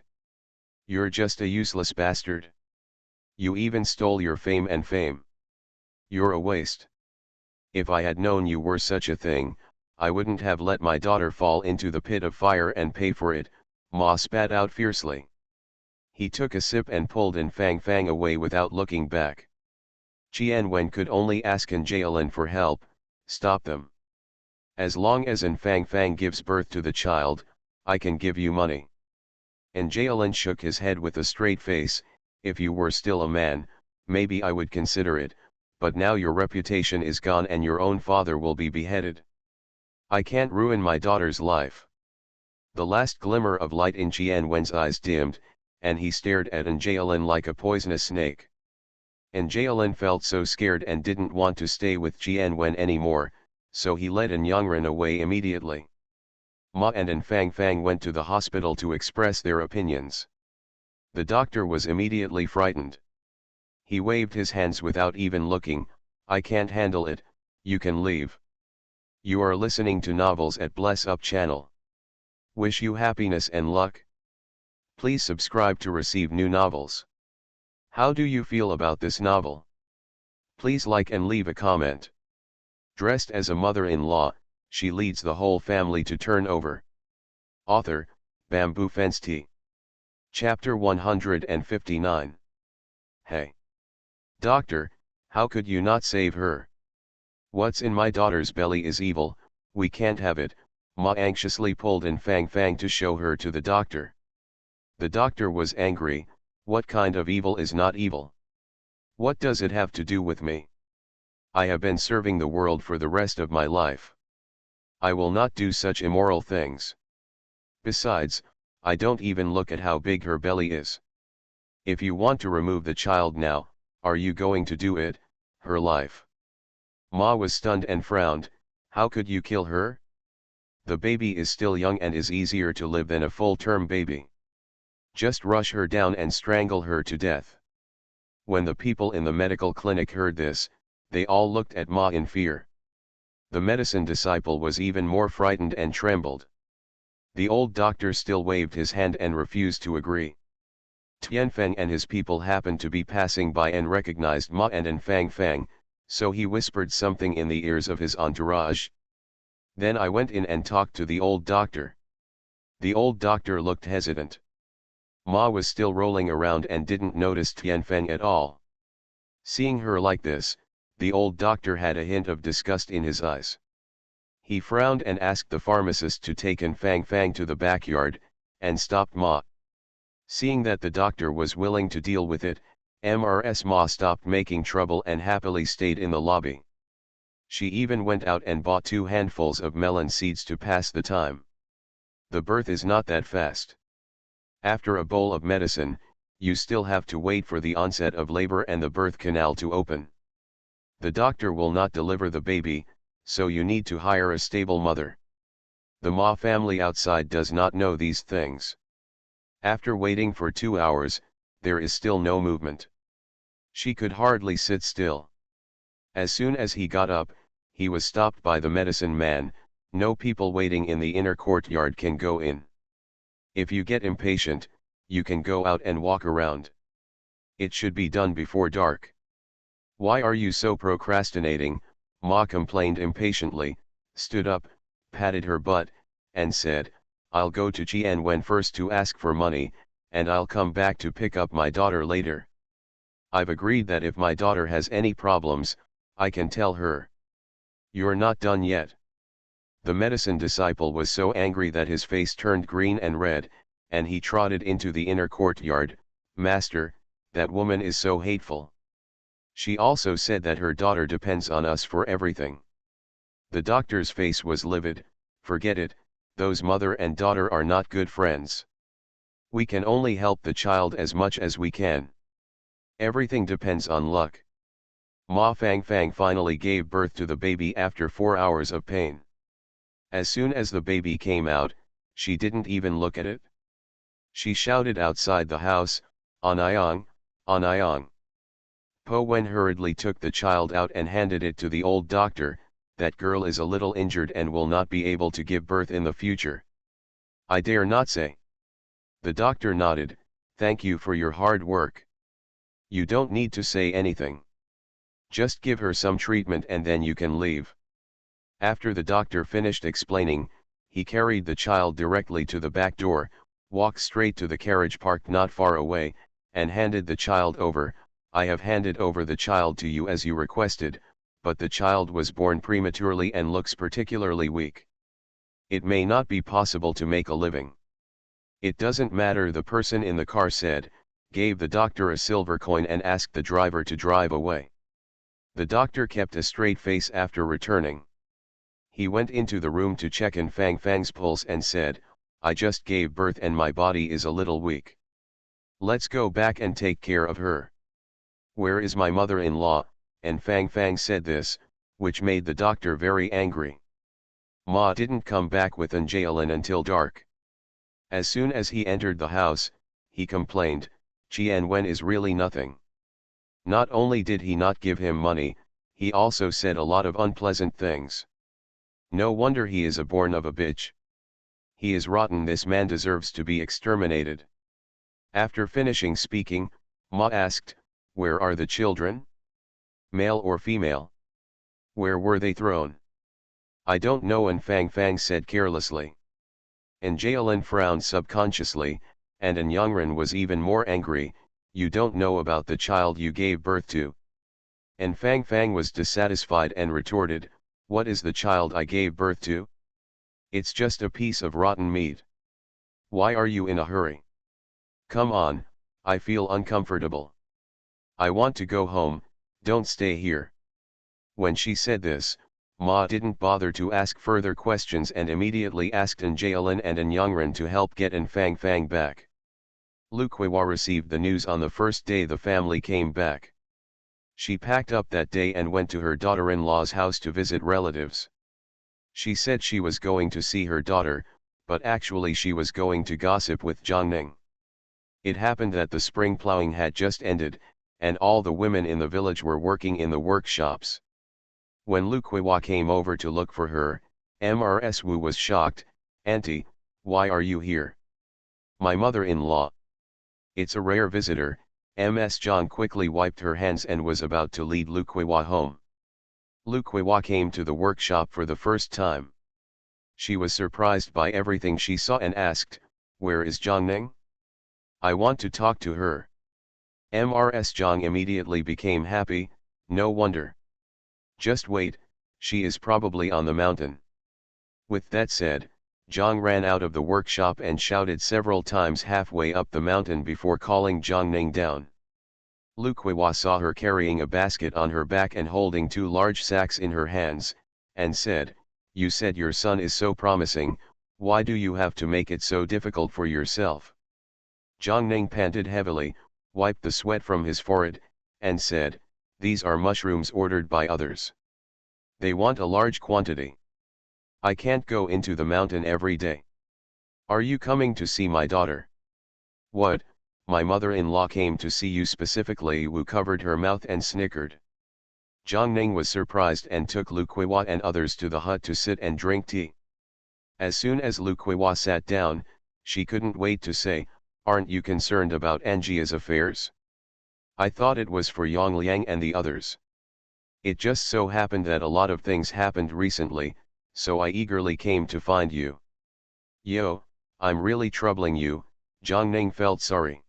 You're just a useless bastard. You even stole your fame and fame. You're a waste. If I had known you were such a thing, I wouldn't have let my daughter fall into the pit of fire and pay for it," Ma spat out fiercely. He took a sip and pulled Fang Fang away without looking back. Jian Wen could only ask Jaelin for help. "Stop them. As long as Fang Fang gives birth to the child, I can give you money." And Jaelin shook his head with a straight face. "If you were still a man, maybe I would consider it, but now your reputation is gone and your own father will be beheaded. I can't ruin my daughter's life." The last glimmer of light in Jian Wen's eyes dimmed, and he stared at Jaelin like a poisonous snake. And Jaelin felt so scared and didn't want to stay with Jian Wen anymore, so he led Yangren away immediately. Ma and Fang Fang went to the hospital to express their opinions. The doctor was immediately frightened. He waved his hands without even looking. "I can't handle it, you can leave." You are listening to novels at Bless Up channel. Wish you happiness and luck. Please subscribe to receive new novels. How do you feel about this novel? Please like and leave a comment. Dressed as a mother-in-law, she leads the whole family to turn over. Author, Bamboo Fence Tea. Chapter 159. Hey! Doctor, how could you not save her? What's in my daughter's belly is evil, we can't have it. Ma anxiously pulled Fang Fang to show her to the doctor. The doctor was angry. "What kind of evil is not evil? What does it have to do with me? I have been serving the world for the rest of my life. I will not do such immoral things. Besides, I don't even look at how big her belly is. If you want to remove the child now, are you going to do it? Her life." Ma was stunned and frowned. "How could you kill her? The baby is still young and is easier to live than a full-term baby. Just rush her down and strangle her to death." When the people in the medical clinic heard this, they all looked at Ma in fear. The medicine disciple was even more frightened and trembled. The old doctor still waved his hand and refused to agree. Tianfeng and his people happened to be passing by and recognized Ma and Fang Fang, so he whispered something in the ears of his entourage. Then I went in and talked to the old doctor. The old doctor looked hesitant. Ma was still rolling around and didn't notice Tianfeng at all. Seeing her like this, the old doctor had a hint of disgust in his eyes. He frowned and asked the pharmacist to take Fang Fang to the backyard, and stopped Ma. Seeing that the doctor was willing to deal with it, Ma stopped making trouble and happily stayed in the lobby. She even went out and bought 2 handfuls of melon seeds to pass the time. The birth is not that fast. After a bowl of medicine, you still have to wait for the onset of labor and the birth canal to open. The doctor will not deliver the baby, so you need to hire a stable mother. The Ma family outside does not know these things. After waiting for 2 hours, there is still no movement. She could hardly sit still. As soon as he got up, he was stopped by the medicine man. "No people waiting in the inner courtyard can go in. If you get impatient, you can go out and walk around. It should be done before dark." "Why are you so procrastinating?" Ma complained impatiently, stood up, patted her butt, and said, "I'll go to Jian Wen first to ask for money, and I'll come back to pick up my daughter later. I've agreed that if my daughter has any problems, I can tell her." "You're not done yet." The medicine disciple was so angry that his face turned green and red, and he trotted into the inner courtyard. "Master, that woman is so hateful. She also said that her daughter depends on us for everything. The doctor's face was livid. Forget it, those mother and daughter are not good friends. We can only help the child as much as we can. Everything depends on luck. Ma Fangfang finally gave birth to the baby after 4 hours of pain. As soon as the baby came out, she didn't even look at it. She shouted outside the house, "Anayang, Anayang." Po Wen hurriedly took the child out and handed it to the old doctor. That girl is a little injured and will not be able to give birth in the future. I dare not say. The doctor nodded, thank you for your hard work. You don't need to say anything. Just give her some treatment and then you can leave. After the doctor finished explaining, he carried the child directly to the back door, walked straight to the carriage parked not far away, and handed the child over. I have handed over the child to you as you requested, but the child was born prematurely and looks particularly weak. It may not be possible to make a living. It doesn't matter, the person in the car said, gave the doctor a silver coin and asked the driver to drive away. The doctor kept a straight face after returning. He went into the room to check in Fang Fang's pulse and said, I just gave birth and my body is a little weak. Let's go back and take care of her. Where is my mother-in-law? And Fang Fang said this, which made the doctor very angry. Ma didn't come back with Anjalin until dark. As soon as he entered the house, he complained, Qian Wen is really nothing. Not only did he not give him money, he also said a lot of unpleasant things. No wonder he is a born of a bitch. He is rotten, this man deserves to be exterminated. After finishing speaking, Ma asked, where are the children? Male or female? Where were they thrown? I don't know, and Fang Fang said carelessly. And Jaelin frowned subconsciously, and An Yongren was even more angry, you don't know about the child you gave birth to. And Fang Fang was dissatisfied and retorted, what is the child I gave birth to? It's just a piece of rotten meat. Why are you in a hurry? Come on, I feel uncomfortable. I want to go home, don't stay here. When she said this, Ma didn't bother to ask further questions and immediately asked An Jaelin and An Yongren to help get An Fang Fang back. Lu Kuiwa received the news on the first day the family came back. She packed up that day and went to her daughter-in-law's house to visit relatives. She said she was going to see her daughter, but actually she was going to gossip with Jiangning. It happened that the spring plowing had just ended, and all the women in the village were working in the workshops. When Lu Kuiwa came over to look for her, Mrs. Wu was shocked, Auntie, why are you here? My mother-in-law. It's a rare visitor. Ms. Zhang quickly wiped her hands and was about to lead Lu Kuiwa home. Lu Kuiwa came to the workshop for the first time. She was surprised by everything she saw and asked, where is Jiangning? I want to talk to her. Mrs. Zhang immediately became happy, no wonder. Just wait, she is probably on the mountain. With that said, Zhang ran out of the workshop and shouted several times halfway up the mountain before calling Jiangning down. Lu Kuiwa saw her carrying a basket on her back and holding 2 large sacks in her hands, and said, you said your son is so promising, why do you have to make it so difficult for yourself? Jiangning panted heavily, wiped the sweat from his forehead, and said, these are mushrooms ordered by others. They want a large quantity. I can't go into the mountain every day. Are you coming to see my daughter? What, my mother-in-law came to see you specifically? Wu covered her mouth and snickered. Jiangning was surprised and took Lu Kuiwa and others to the hut to sit and drink tea. As soon as Lu Kuiwa sat down, she couldn't wait to say, aren't you concerned about Anjia's affairs? I thought it was for Yang Liang and the others. It just so happened that a lot of things happened recently, so I eagerly came to find you. Yo, I'm really troubling you, Jiangning felt sorry.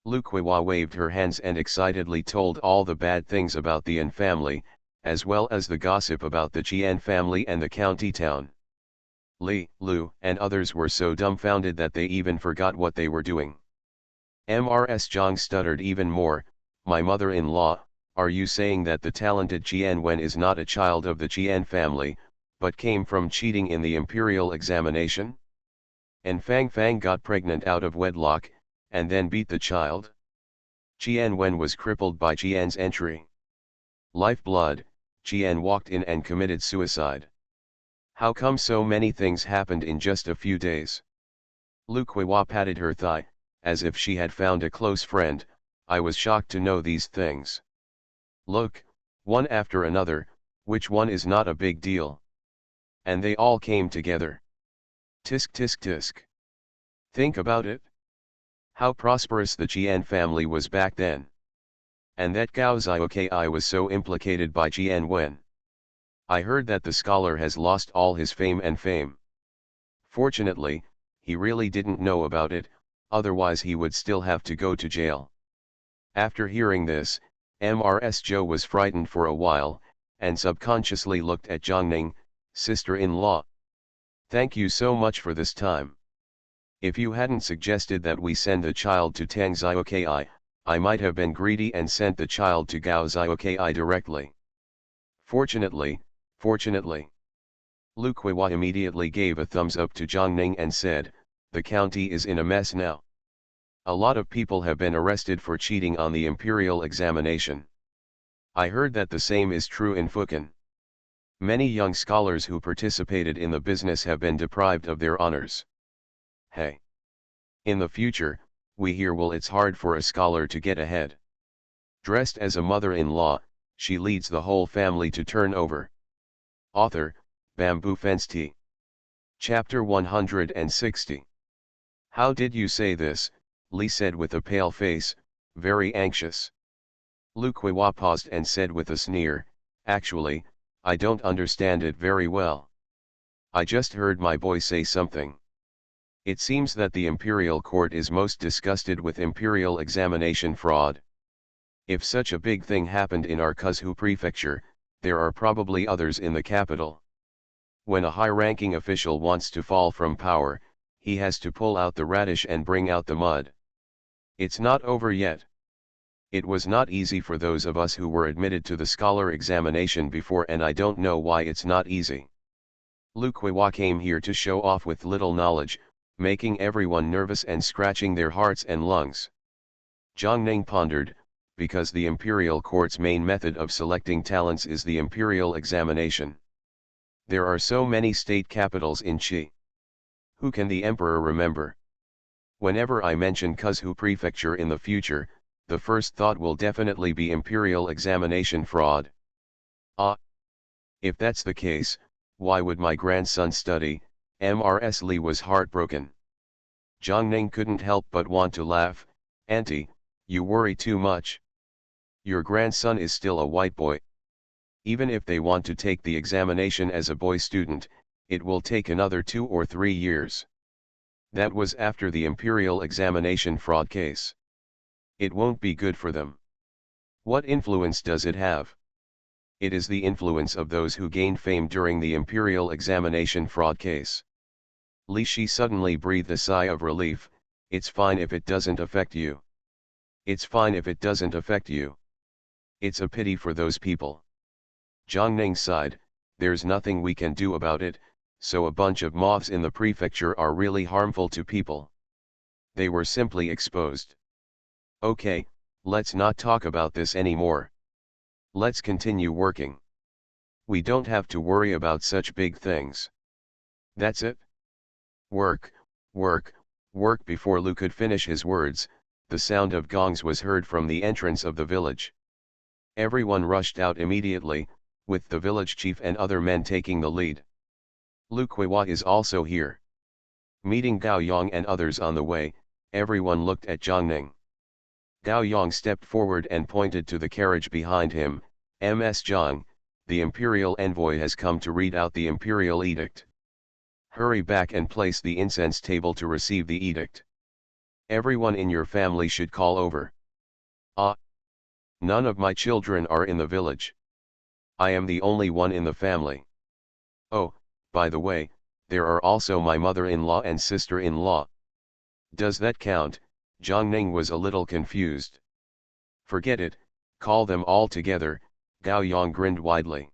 Lu Kuiwa waved her hands and excitedly told all the bad things about the An family, as well as the gossip about the Qian family and the county town. Li, Lu, and others were so dumbfounded that they even forgot what they were doing. Mrs. Zhang stuttered even more, my mother-in-law, Are you saying that the talented Jian Wen is not a child of the Jian family, but came from cheating in the imperial examination? And Fang Fang got pregnant out of wedlock, and then beat the child? Jian Wen was crippled by Jian's entry. Lifeblood, Jian walked in and committed suicide. How come so many things happened in just a few days? Lu Kuiwa patted her thigh, as if she had found a close friend. I was shocked to know these things. Look, one after another, which one is not a big deal? And they all came together. Tisk tisk tisk. Think about it. How prosperous the Jian family was back then. And that Gao Zioki was so implicated by Jian Wen. I heard that the scholar has lost all his fame and fame. Fortunately, he really didn't know about it, otherwise he would still have to go to jail. After hearing this, Mrs. Zhou was frightened for a while, and subconsciously looked at Zhongning, sister-in-law. Thank you so much for this time. If you hadn't suggested that we send the child to Tang Zioki, I might have been greedy and sent the child to Gao Zioki directly. Fortunately. Lu Kuiwa immediately gave a thumbs up to Zhongning and said, the county is in a mess now. A lot of people have been arrested for cheating on the imperial examination. I heard that the same is true in Fukan. Many young scholars who participated in the business have been deprived of their honors. Hey. In the future, we hear it's hard for a scholar to get ahead. Dressed as a mother-in-law, she leads the whole family to turn over. Author, Bamboo Fence Tea. Chapter 160. How did you say this? Li said with a pale face, very anxious. Lu Kuiwa paused and said with a sneer, actually, I don't understand it very well. I just heard my boy say something. It seems that the imperial court is most disgusted with imperial examination fraud. If such a big thing happened in our Kuzhu prefecture, there are probably others in the capital. When a high-ranking official wants to fall from power, he has to pull out the radish and bring out the mud. It's not over yet. It was not easy for those of us who were admitted to the scholar examination before, and I don't know why it's not easy. Lu Kuiwa came here to show off with little knowledge, making everyone nervous and scratching their hearts and lungs. Zhongning pondered, because the imperial court's main method of selecting talents is the imperial examination. There are so many state capitals in Qi. Who can the emperor remember? Whenever I mention Kuzhu prefecture in the future, the first thought will definitely be imperial examination fraud. Ah! If that's the case, why would my grandson study? Mrs. Li was heartbroken. Zhongning couldn't help but want to laugh. Auntie, you worry too much. Your grandson is still a white boy. Even if they want to take the examination as a boy student, it will take another 2 or 3 years. That was after the imperial examination fraud case. It won't be good for them. What influence does it have? It is the influence of those who gained fame during the imperial examination fraud case. Li Shi suddenly breathed a sigh of relief. It's fine if it doesn't affect you. It's fine if it doesn't affect you. It's a pity for those people. Zhongning sighed, there's nothing we can do about it, so a bunch of moths in the prefecture are really harmful to people. They were simply exposed. Okay, let's not talk about this anymore. Let's continue working. We don't have to worry about such big things. That's it. Work, work, work. Before Lu could finish his words, the sound of gongs was heard from the entrance of the village. Everyone rushed out immediately, with the village chief and other men taking the lead. Lu Kuiwa is also here. Meeting Gao Yang and others on the way, everyone looked at Zhongning. Gao Yang stepped forward and pointed to the carriage behind him. Ms. Zhang, the imperial envoy has come to read out the imperial edict. Hurry back and place the incense table to receive the edict. Everyone in your family should call over. Ah! None of my children are in the village. I am the only one in the family. Oh, by the way, there are also my mother-in-law and sister-in-law. Does that count? Zhongning was a little confused. Forget it, Call them all together, Gao Yang grinned widely.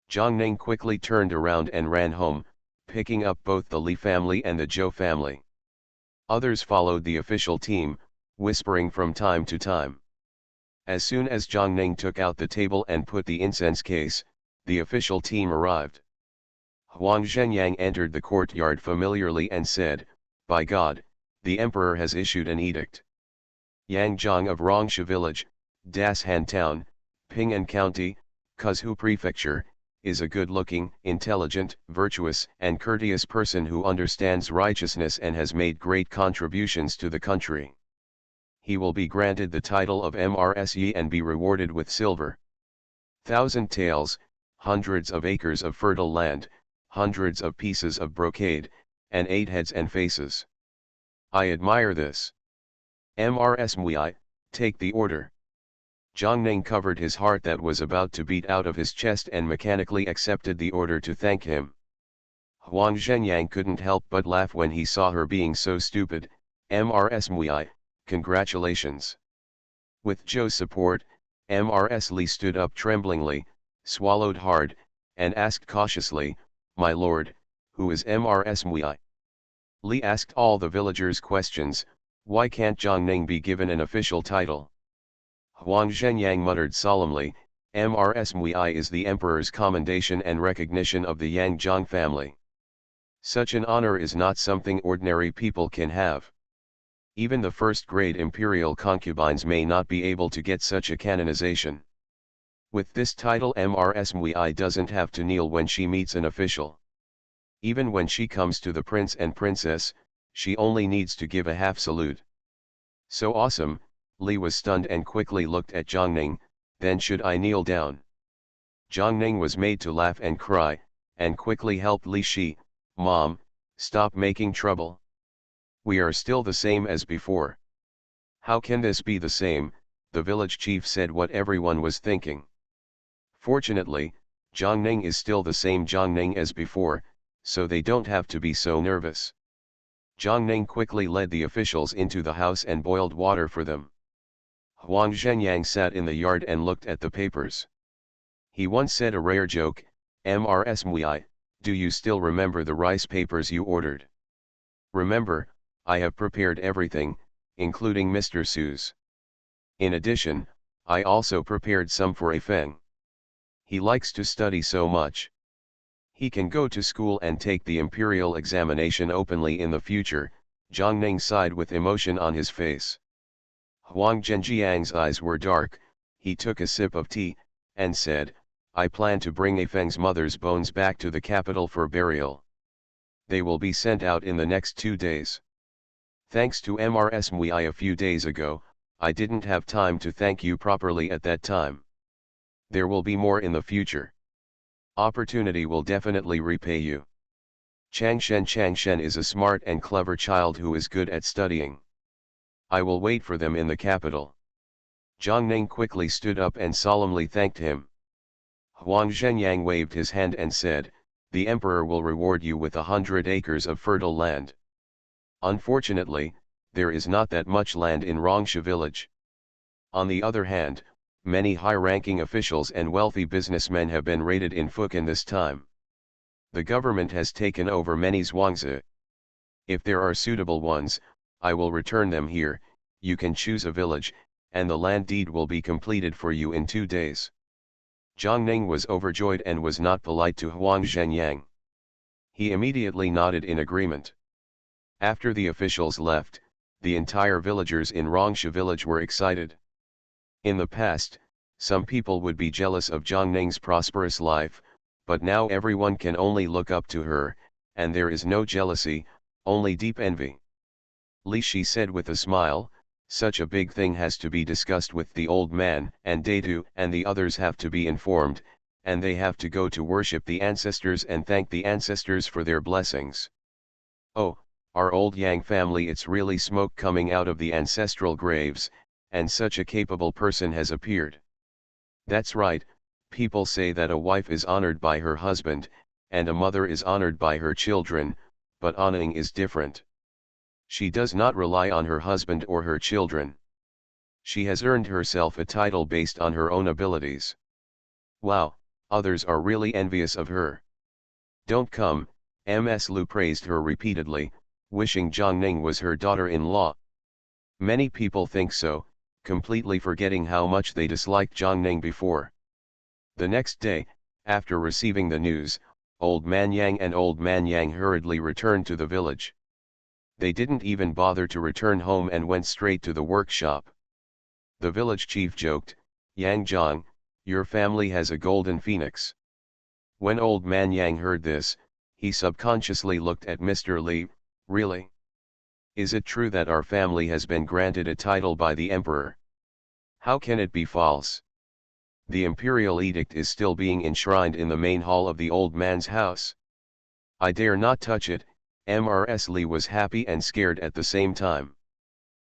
Jiang Ning quickly turned around and ran home, picking up both the Li family and the Zhou family. Others followed the official team, whispering from time to time. As soon as Jiang Ning took out the table and put the incense case, the official team arrived. Huang Zhenyang entered the courtyard familiarly and said, "By God, the emperor has issued an edict. Yang Zhang of Rongsha village, Dashan town, Ping'an County, Kuzhu Prefecture, is a good-looking, intelligent, virtuous, and courteous person who understands righteousness and has made great contributions to the country. He will be granted the title of MRSE and be rewarded with silver, 1,000 taels, hundreds of acres of fertile land, hundreds of pieces of brocade, and 8 heads and faces. I admire this. MRSMWI, take the order." Jiang Ning covered his heart that was about to beat out of his chest and mechanically accepted the order to thank him. Huang Zhenyang couldn't help but laugh when he saw her being so stupid. MRSMWI, congratulations. With Zhou's support, MRS Li stood up tremblingly, swallowed hard, and asked cautiously, "My lord, who is MRSMWI?" Li asked all the villagers questions. Why can't Jiang Ning be given an official title? Huang Zhenyang muttered solemnly, "MRSMWI is the emperor's commendation and recognition of the Yang Zhang family. Such an honor is not something ordinary people can have. Even the first-grade imperial concubines may not be able to get such a canonization. With this title MRSMWI doesn't have to kneel when she meets an official. Even when she comes to the prince and princess, she only needs to give a half salute." So awesome, Li was stunned and quickly looked at Jiang Ning. "Then should I kneel down?" Jiang Ning was made to laugh and cry, and quickly helped Li Shi. "Mom, stop making trouble. We are still the same as before." "How can this be the same?" the village chief said what everyone was thinking. "Fortunately, Jiang Ning is still the same Jiang Ning as before, so they don't have to be so nervous." Jiang Ning quickly led the officials into the house and boiled water for them. Huang Zhenyang sat in the yard and looked at the papers. He once said a rare joke, "MRSMWI, do you still remember the rice papers you ordered? Remember, I have prepared everything, including Mr. Su's. In addition, I also prepared some for Feng. He likes to study so much. He can go to school and take the imperial examination openly in the future." Jiang Ning sighed with emotion on his face. Huang Zhenjiang's eyes were dark. He took a sip of tea, and said, "I plan to bring Feng's mother's bones back to the capital for burial. They will be sent out in the next 2 days. Thanks to MRSMWI a few days ago, I didn't have time to thank you properly at that time. There will be more in the future. Opportunity will definitely repay you. Changshen is a smart and clever child who is good at studying. I will wait for them in the capital." Jiang Ning quickly stood up and solemnly thanked him. Huang Zhenyang waved his hand and said, "The emperor will reward you with 100 acres of fertile land. Unfortunately, there is not that much land in Rongsha village. On the other hand, many high-ranking officials and wealthy businessmen have been raided in Fukan this time. The government has taken over many zhuangzi. If there are suitable ones, I will return them here. You can choose a village, and the land deed will be completed for you in 2 days." Jiang Ning was overjoyed and was not polite to Huang Zhenyang. He immediately nodded in agreement. After the officials left, the entire villagers in Rongsha village were excited. In the past, some people would be jealous of Jiang Ning's prosperous life, but now everyone can only look up to her, and there is no jealousy, only deep envy. Li Shi said with a smile, "Such a big thing has to be discussed with the old man, and Datu and the others have to be informed, and they have to go to worship the ancestors and thank the ancestors for their blessings. Oh, our old Yang family, it's really smoke coming out of the ancestral graves, and such a capable person has appeared. That's right, people say that a wife is honored by her husband, and a mother is honored by her children, but honoring is different. She does not rely on her husband or her children. She has earned herself a title based on her own abilities. Wow, others are really envious of her. Don't come, Ms. Lu praised her repeatedly, wishing Zhang Ning was her daughter-in-law. Many people think so, completely forgetting how much they disliked Zhang Ning before. The next day, after receiving the news, Old Man Yang and Old Man Yang hurriedly returned to the village. They didn't even bother to return home and went straight to the workshop. The village chief joked, "Yang Zhang, your family has a golden phoenix." When Old Man Yang heard this, he subconsciously looked at Mr. Li. "Really? Is it true that our family has been granted a title by the emperor? How can it be false? The imperial edict is still being enshrined in the main hall of the old man's house. I dare not touch it." Mrs. Li was happy and scared at the same time.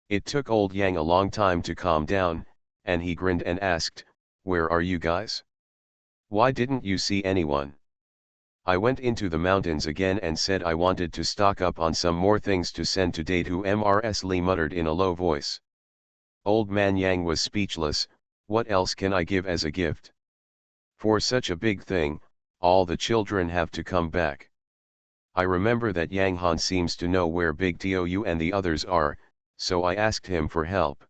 It took Old Yang a long time to calm down, and he grinned and asked, "Where are you guys? Why didn't you see anyone?" "I went into the mountains again and said I wanted to stock up on some more things to send to Datu." Mrs. Li muttered in a low voice. Old Man Yang was speechless. "What else can I give as a gift? For such a big thing, all the children have to come back. I remember that Yang Han seems to know where Big Tou and the others are, so I asked him for help."